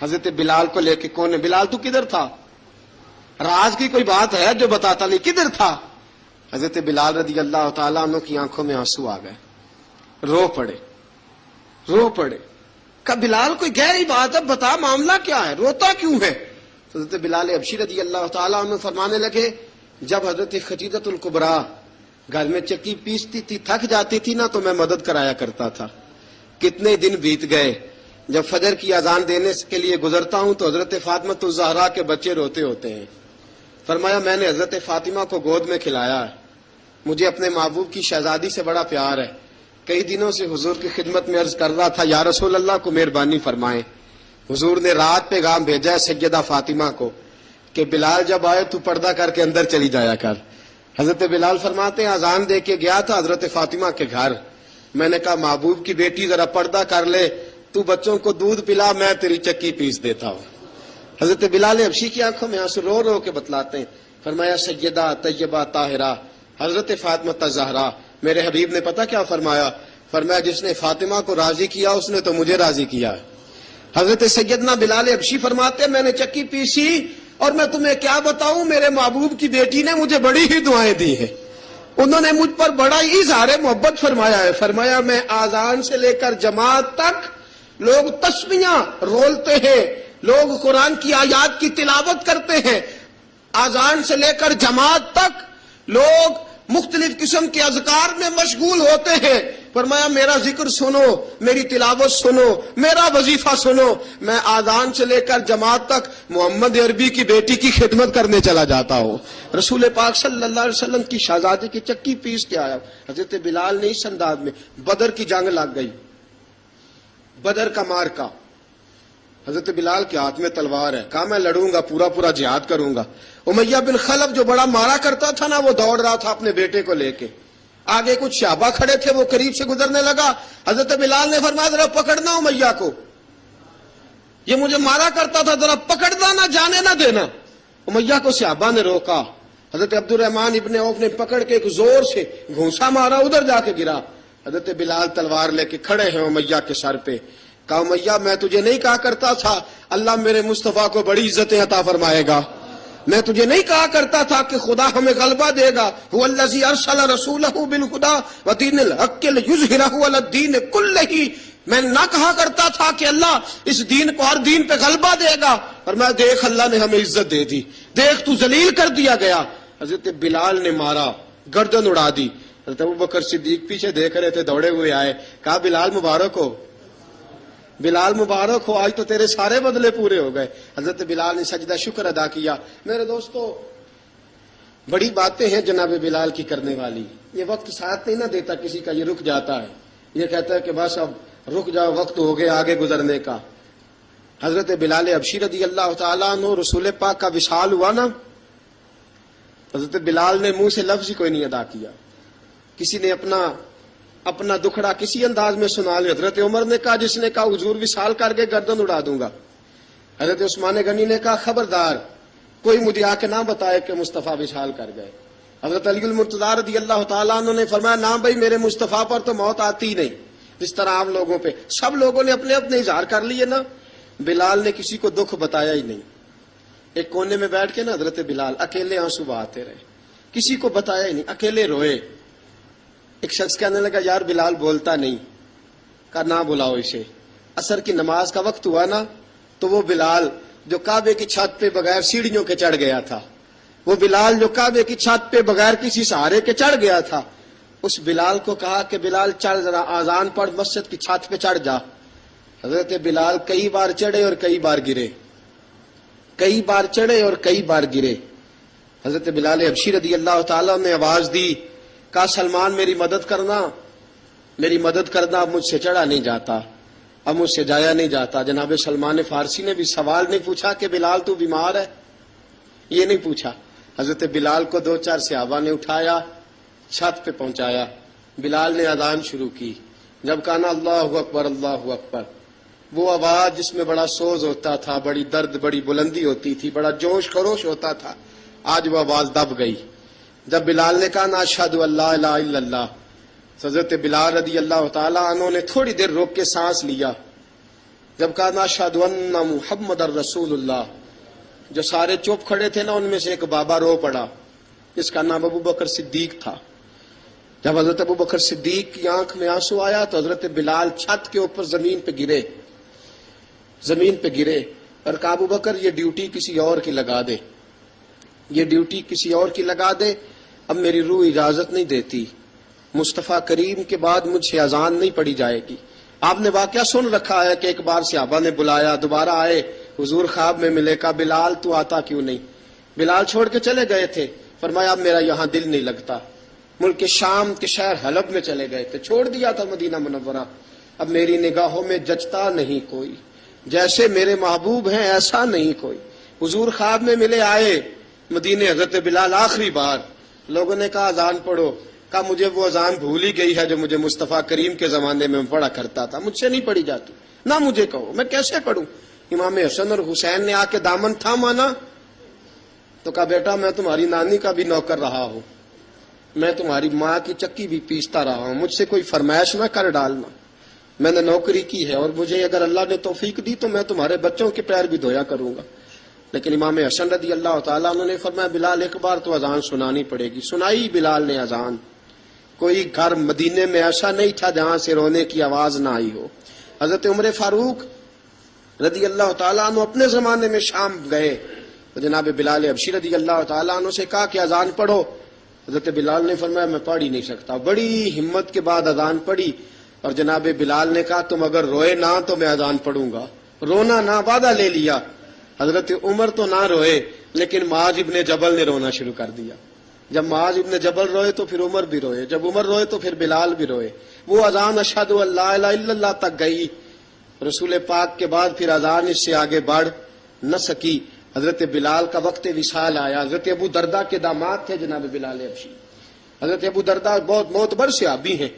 حضرت بلال کو لے کے, کون ہے بلال تو کدھر تھا؟ راز کی کوئی بات ہے جو بتاتا نہیں, کدھر تھا؟ حضرت بلال رضی اللہ تعالیٰ عنہ کی آنکھوں میں آنسو آ گئے, رو پڑے. کہ بلال کوئی گہری بات ہے, بتا معاملہ کیا ہے, روتا کیوں ہے؟ حضرت بلال حبشی رضی اللہ تعالیٰ عنہ فرمانے لگے جب حضرت خدیجہ الکبریٰ گھر میں چکی پیستی تھی, تھک جاتی تھی نا تو میں مدد کرایا کرتا تھا. کتنے دن بیت گئے, جب فجر کی اذان دینے کے لیے گزرتا ہوں تو حضرت فاطمہ الزہرا کے بچے روتے ہوتے ہیں. فرمایا میں نے حضرت فاطمہ کو گود میں کھلایا ہے, مجھے اپنے محبوب کی شہزادی سے بڑا پیار ہے. کئی دنوں سے حضور کی خدمت میں عرض کر رہا تھا یا رسول اللہ کو مہربانی فرمائیں. حضور نے رات پیغام بھیجا ہے سیدہ فاطمہ کو کہ بلال جب آئے تو پردہ کر کے اندر چلی جایا کر. حضرت بلال فرماتے ہیں اذان دے کے گیا تھا حضرت فاطمہ کے گھر, میں نے کہا محبوب کی بیٹی ذرا پردہ کر لے, تو بچوں کو دودھ پلا, میں تیری چکی پیس دیتا ہوں. حضرت بلال حبشی کی آنکھوں میں آنسو رو کے بتلاتے ہیں. فرمایا سیدہ طیبہ طاہرہ حضرت فاطمہ الزہرا, میرے حبیب نے پتہ کیا فرمایا؟ فرمایا جس نے فاطمہ کو راضی کیا اس نے تو مجھے راضی کیا. حضرت سیدنا بلال حبشی فرماتے میں نے چکی پیسی اور میں تمہیں کیا بتاؤں, میرے محبوب کی بیٹی نے مجھے بڑی ہی دعائیں دی ہیں, انہوں نے مجھ پر بڑا ہی اظہار محبت فرمایا ہے. فرمایا میں آذان سے لے کر جماعت تک لوگ تسبیحاں رولتے ہیں, لوگ قرآن کی آیات کی تلاوت کرتے ہیں, آذان سے لے کر جماعت تک لوگ مختلف قسم کے اذکار میں مشغول ہوتے ہیں. فرمایا میرا ذکر سنو, میری تلاوت سنو, میرا وظیفہ سنو, میں آذان سے لے کر جماعت تک محمد عربی کی بیٹی کی خدمت کرنے چلا جاتا ہوں. رسول پاک صلی اللہ علیہ وسلم کی شہزادی کی چکی پیس کے آیا. حضرت بلال نے اس انداز میں, بدر کی جنگ لگ گئی, بدر کا مارکا, حضرت بلال کے ہاتھ میں تلوار ہے, کہا میں لڑوں گا, پورا جہاد کروں گا. امیہ بن خلف جو بڑا مارا کرتا تھا نا وہ دوڑ رہا تھا اپنے بیٹے کو لے کے, آگے کچھ صحابہ کھڑے تھے, وہ قریب سے گزرنے لگا. حضرت بلال نے فرمایا ذرا پکڑنا امیہ کو, یہ مجھے مارا کرتا تھا, ذرا پکڑنا, نہ جانے نہ دینا. امیہ کو صحابہ نے روکا. حضرت عبد الرحمن ابن عوف نے پکڑ کے ایک زور سے گھونسا مارا, ادھر جا کے گرا. حضرت بلال تلوار لے کے کھڑے ہیں امیہ کے سر پہ. کہا امیہ میں تجھے نہیں کہا کرتا تھا اللہ میرے مصطفیٰ کو بڑی عزتیں عطا فرمائے گا, میں تجھے نہیں کہا کرتا تھا کہ خدا ہمیں غلبہ دے گا, هو الذی ارسل رسولہ بالہدی ودین الحق لیظہرہ علی الدین کلہ, میں نہ کہا کرتا تھا کہ اللہ اس دین کو ہر دین پہ غلبہ دے گا, اور میں دیکھ اللہ نے ہمیں عزت دے دی, دیکھ تو ذلیل کر دیا گیا. حضرت بلال نے مارا, گردن اڑا دی. حضرت ابوبکر صدیق پیچھے دیکھ رہے تھے, دوڑے ہوئے آئے, کہا بلال مبارک ہو, بلال مبارک ہو, آج تو تیرے سارے بدلے پورے ہو گئے. حضرت بلال نے سجدہ شکر ادا کیا. میرے دوستو بڑی باتیں ہیں جناب بلال کی کرنے والی, یہ وقت ساتھ نہیں نہ دیتا کسی کا, یہ رک جاتا ہے, یہ کہتا ہے کہ بس اب رک جاؤ, وقت ہو گیا آگے گزرنے کا. حضرت بلال حبشی رضی اللہ تعالیٰ عنہ رسول پاک کا وصال ہوا نا, حضرت بلال نے منہ سے لفظ ہی کوئی نہیں ادا کیا. کسی نے اپنا دکھڑا کسی انداز میں سنا لیا. حضرت عمر نے کہا, جس نے کہا حضور وصال کر کے گردن اڑا دوں گا. حضرت عثمان غنی نے کہا خبردار کوئی مجھے آ کے نہ بتائے کہ مصطفیٰ وصال کر گئے. حضرت علی المرتضیٰ رضی اللہ تعالیٰ عنہ نے فرمایا نہ بھائی میرے مصطفیٰ پر تو موت آتی نہیں, جس طرح عام لوگوں پہ. سب لوگوں نے اپنے اپنے اظہار کر لیے نا, بلال نے کسی کو دکھ بتایا ہی نہیں. ایک کونے میں بیٹھ کے نا حضرت بلال اکیلے آنسو بہاتے رہے. کسی کو بتایا ہی نہیں، اکیلے روئے۔ ایک شخص کہنے لگا یار بلال بولتا نہیں، کہا نہ بلاؤ اسے۔ عصر کی نماز کا وقت ہوا نا تو وہ بلال جو کعبے کی چھت پہ بغیر سیڑھیوں کے چڑھ گیا تھا، وہ بلال جو کعبے کی چھت پہ بغیر کسی سہارے کے چڑھ گیا تھا، اس بلال کو کہا کہ بلال چڑھ ذرا، آذان پڑھ، مسجد کی چھت پہ چڑھ جا۔ حضرت بلال کئی بار چڑھے اور کئی بار گرے، کئی بار چڑھے اور کئی بار گرے۔ حضرت بلال حبشی رضی اللہ تعالیٰ نے آواز دی، کہا سلمان میری مدد کرنا، میری مدد کرنا، اب مجھ سے چڑھا نہیں جاتا، اب مجھ سے جایا نہیں جاتا۔ جناب سلمان فارسی نے بھی سوال نہیں پوچھا کہ بلال تو بیمار ہے، یہ نہیں پوچھا۔ حضرت بلال کو 2-4 صحابہ نے اٹھایا، چھت پہ پہنچایا، بلال نے اذان شروع کی۔ جب کہا نا اللہ اکبر اللہ اکبر، وہ آواز جس میں بڑا سوز ہوتا تھا، بڑی درد، بڑی بلندی ہوتی تھی، بڑا جوش خروش ہوتا تھا، آج وہ آواز دب گئی۔ جب بلال نے کہا نا اشہد ان لا الہ الا اللہ، حضرت بلال رضی اللہ تعالیٰ عنہ نے تھوڑی دیر روک کے سانس لیا۔ جب کہا نا اشہد ان محمد الرسول اللہ، جو سارے چپ کھڑے تھے نا ان میں سے ایک بابا رو پڑا، جس کا نام ابو بکر صدیق تھا۔ جب حضرت ابو بکر صدیق کی آنکھ میں آنسو آیا تو حضرت بلال چھت کے اوپر زمین پہ گرے، زمین پہ گرے اور کہا ابو بکر یہ ڈیوٹی کسی اور کی لگا دے، یہ ڈیوٹی کسی اور کی لگا دے، اب میری روح اجازت نہیں دیتی، مصطفیٰ کریم کے بعد مجھ سے اذان نہیں پڑھی جائے گی۔ آپ نے واقعہ سن رکھا ہے کہ ایک بار صحابہ نے بلایا، دوبارہ آئے، حضور خواب میں ملے، کہا بلال تو آتا کیوں نہیں؟ بلال چھوڑ کے چلے گئے تھے، فرمایا اب میرا یہاں دل نہیں لگتا۔ ملک شام کے شہر حلب میں چلے گئے تھے، چھوڑ دیا تھا مدینہ منورہ، اب میری نگاہوں میں جچتا نہیں کوئی، جیسے میرے محبوب ہیں ایسا نہیں کوئی۔ حضور خواب میں ملے، آئے مدینے، حضرت بلال آخری بار، لوگوں نے کہا اذان پڑھو، کہا مجھے وہ اذان بھول ہی گئی ہے جو مجھے مصطفیٰ کریم کے زمانے میں پڑھا کرتا تھا، مجھ سے نہیں پڑھی جاتی، نہ مجھے کہو، میں کیسے پڑھوں؟ امام حسن اور حسین نے آ کے دامن تھاما نا تو کہا بیٹا میں تمہاری نانی کا بھی نوکر رہا ہوں، میں تمہاری ماں کی چکی بھی پیستا رہا ہوں، مجھ سے کوئی فرمائش نہ کر ڈالنا، میں نے نوکری کی ہے اور مجھے اگر اللہ نے توفیق دی تو میں تمہارے بچوں کے پیر بھی دھویا کروں گا۔ لیکن امام حسن رضی اللہ تعالیٰ عنہ نے فرمایا بلال ایک بار تو اذان سنانی پڑے گی۔ سنائی بلال نے اذان۔ کوئی گھر مدینے میں ایسا نہیں تھا جہاں سے رونے کی آواز نہ آئی ہو۔ حضرت عمر فاروق رضی اللہ تعالیٰ عنہ اپنے زمانے میں شام گئے تو جناب بلال حبشی رضی اللہ تعالیٰ عنہ سے کہا کہ اذان پڑھو۔ حضرت بلال نے فرمایا میں پڑھ ہی نہیں سکتا، بڑی ہمت کے بعد اذان پڑھی اور جناب بلال نے کہا تم اگر روئے نہ تو میں اذان پڑھوں گا، رونا نہ، وعدہ لے لیا۔ حضرت عمر تو نہ روئے لیکن معاذ ابن جبل نے رونا شروع کر دیا۔ جب معاذ ابن جبل روئے تو پھر عمر بھی روئے، جب عمر روئے تو پھر بلال بھی روئے۔ وہ اذان اشہد ان لا الہ الا اللہ تک گئی، رسول پاک کے بعد پھر اذان اس سے آگے بڑھ نہ سکی۔ حضرت بلال کا وقت وصال آیا۔ حضرت ابو درداء کے داماد تھے جناب بلال حبشی۔ حضرت ابو درداء بہت معتبر صحابی ہیں،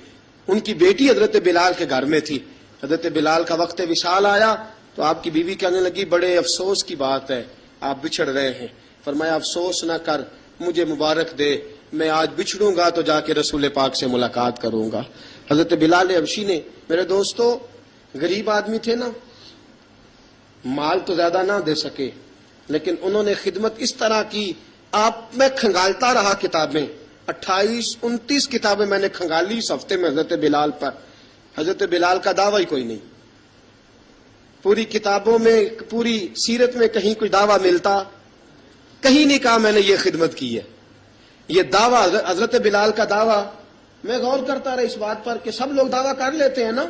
ان کی بیٹی حضرت بلال کے گھر میں تھی۔ حضرت بلال کا وقت وصال آیا تو آپ کی بیوی کہنے لگی بڑے افسوس کی بات ہے، آپ بچھڑ رہے ہیں۔ فرمایا افسوس نہ کر، مجھے مبارک دے، میں آج بچھڑوں گا تو جا کے رسول پاک سے ملاقات کروں گا۔ حضرت بلال حبشی نے، میرے دوستو، غریب آدمی تھے نا، مال تو زیادہ نہ دے سکے لیکن انہوں نے خدمت اس طرح کی، آپ میں کھنگالتا رہا کتابیں، 28-29 کتابیں میں نے کھنگالی اس ہفتے میں حضرت بلال پر۔ حضرت بلال کا دعویٰ ہی کوئی نہیں، پوری کتابوں میں، پوری سیرت میں کہیں کوئی دعویٰ ملتا، کہیں نہیں کہا میں نے یہ خدمت کی ہے۔ یہ دعویٰ حضرت بلال کا دعویٰ، میں غور کرتا رہا اس بات پر کہ سب لوگ دعویٰ کر لیتے ہیں نا،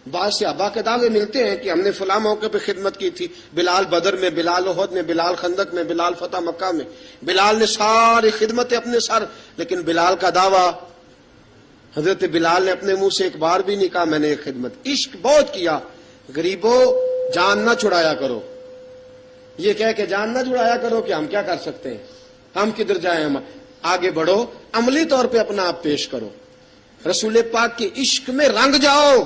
بعض صحابہ کے دعوے ملتے ہیں کہ ہم نے فلاں موقع پہ خدمت کی تھی، بلال بدر میں، بلال احد میں، بلال خندق میں، بلال فتح مکہ میں، بلال نے ساری خدمتیں اپنے سر، لیکن بلال کا دعویٰ، حضرت بلال نے اپنے منہ سے ایک بار بھی نہیں کہا میں نے یہ خدمت۔ عشق بہت کیا۔ غریبوں جان نہ چھڑایا کرو، یہ کہہ کہ جان نہ چھڑایا کرو کہ ہم کیا کر سکتے ہیں، ہم کدھر جائیں، ہم آگے بڑھو، عملی طور پہ اپنا آپ پیش کرو، رسول پاک کے عشق میں رنگ جاؤ۔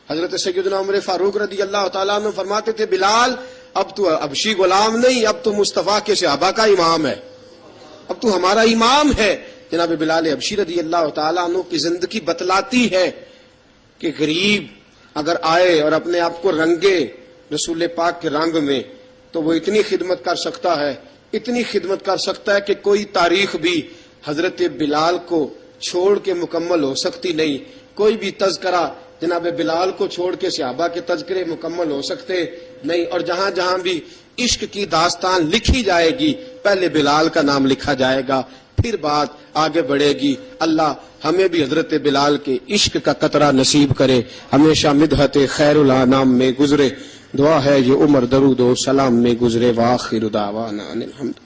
حضرت سیدنا عمر فاروق رضی اللہ تعالیٰ عنہ فرماتے تھے بلال اب تو حبشی غلام نہیں، اب تو مصطفیٰ کے صحابہ کا امام ہے، اب تو ہمارا امام ہے۔ جناب بلال حبشی رضی اللہ تعالیٰ عنہ کی زندگی بتلاتی ہے کہ غریب اگر آئے اور اپنے آپ کو رنگے رسول پاک کے رنگ میں تو وہ اتنی خدمت کر سکتا ہے، اتنی خدمت کر سکتا ہے کہ کوئی تاریخ بھی حضرت بلال کو چھوڑ کے مکمل ہو سکتی نہیں، کوئی بھی تذکرہ جناب بلال کو چھوڑ کے صحابہ کے تذکرے مکمل ہو سکتے نہیں، اور جہاں جہاں بھی عشق کی داستان لکھی جائے گی پہلے بلال کا نام لکھا جائے گا، پھر بات آگے بڑھے گی۔ اللہ ہمیں بھی حضرت بلال کے عشق کا قطرہ نصیب کرے، ہمیشہ مدحت خیر الانام میں گزرے۔ دعا ہے یہ عمر درود و سلام میں گزرے۔ وآخر دعوانا ان الحمد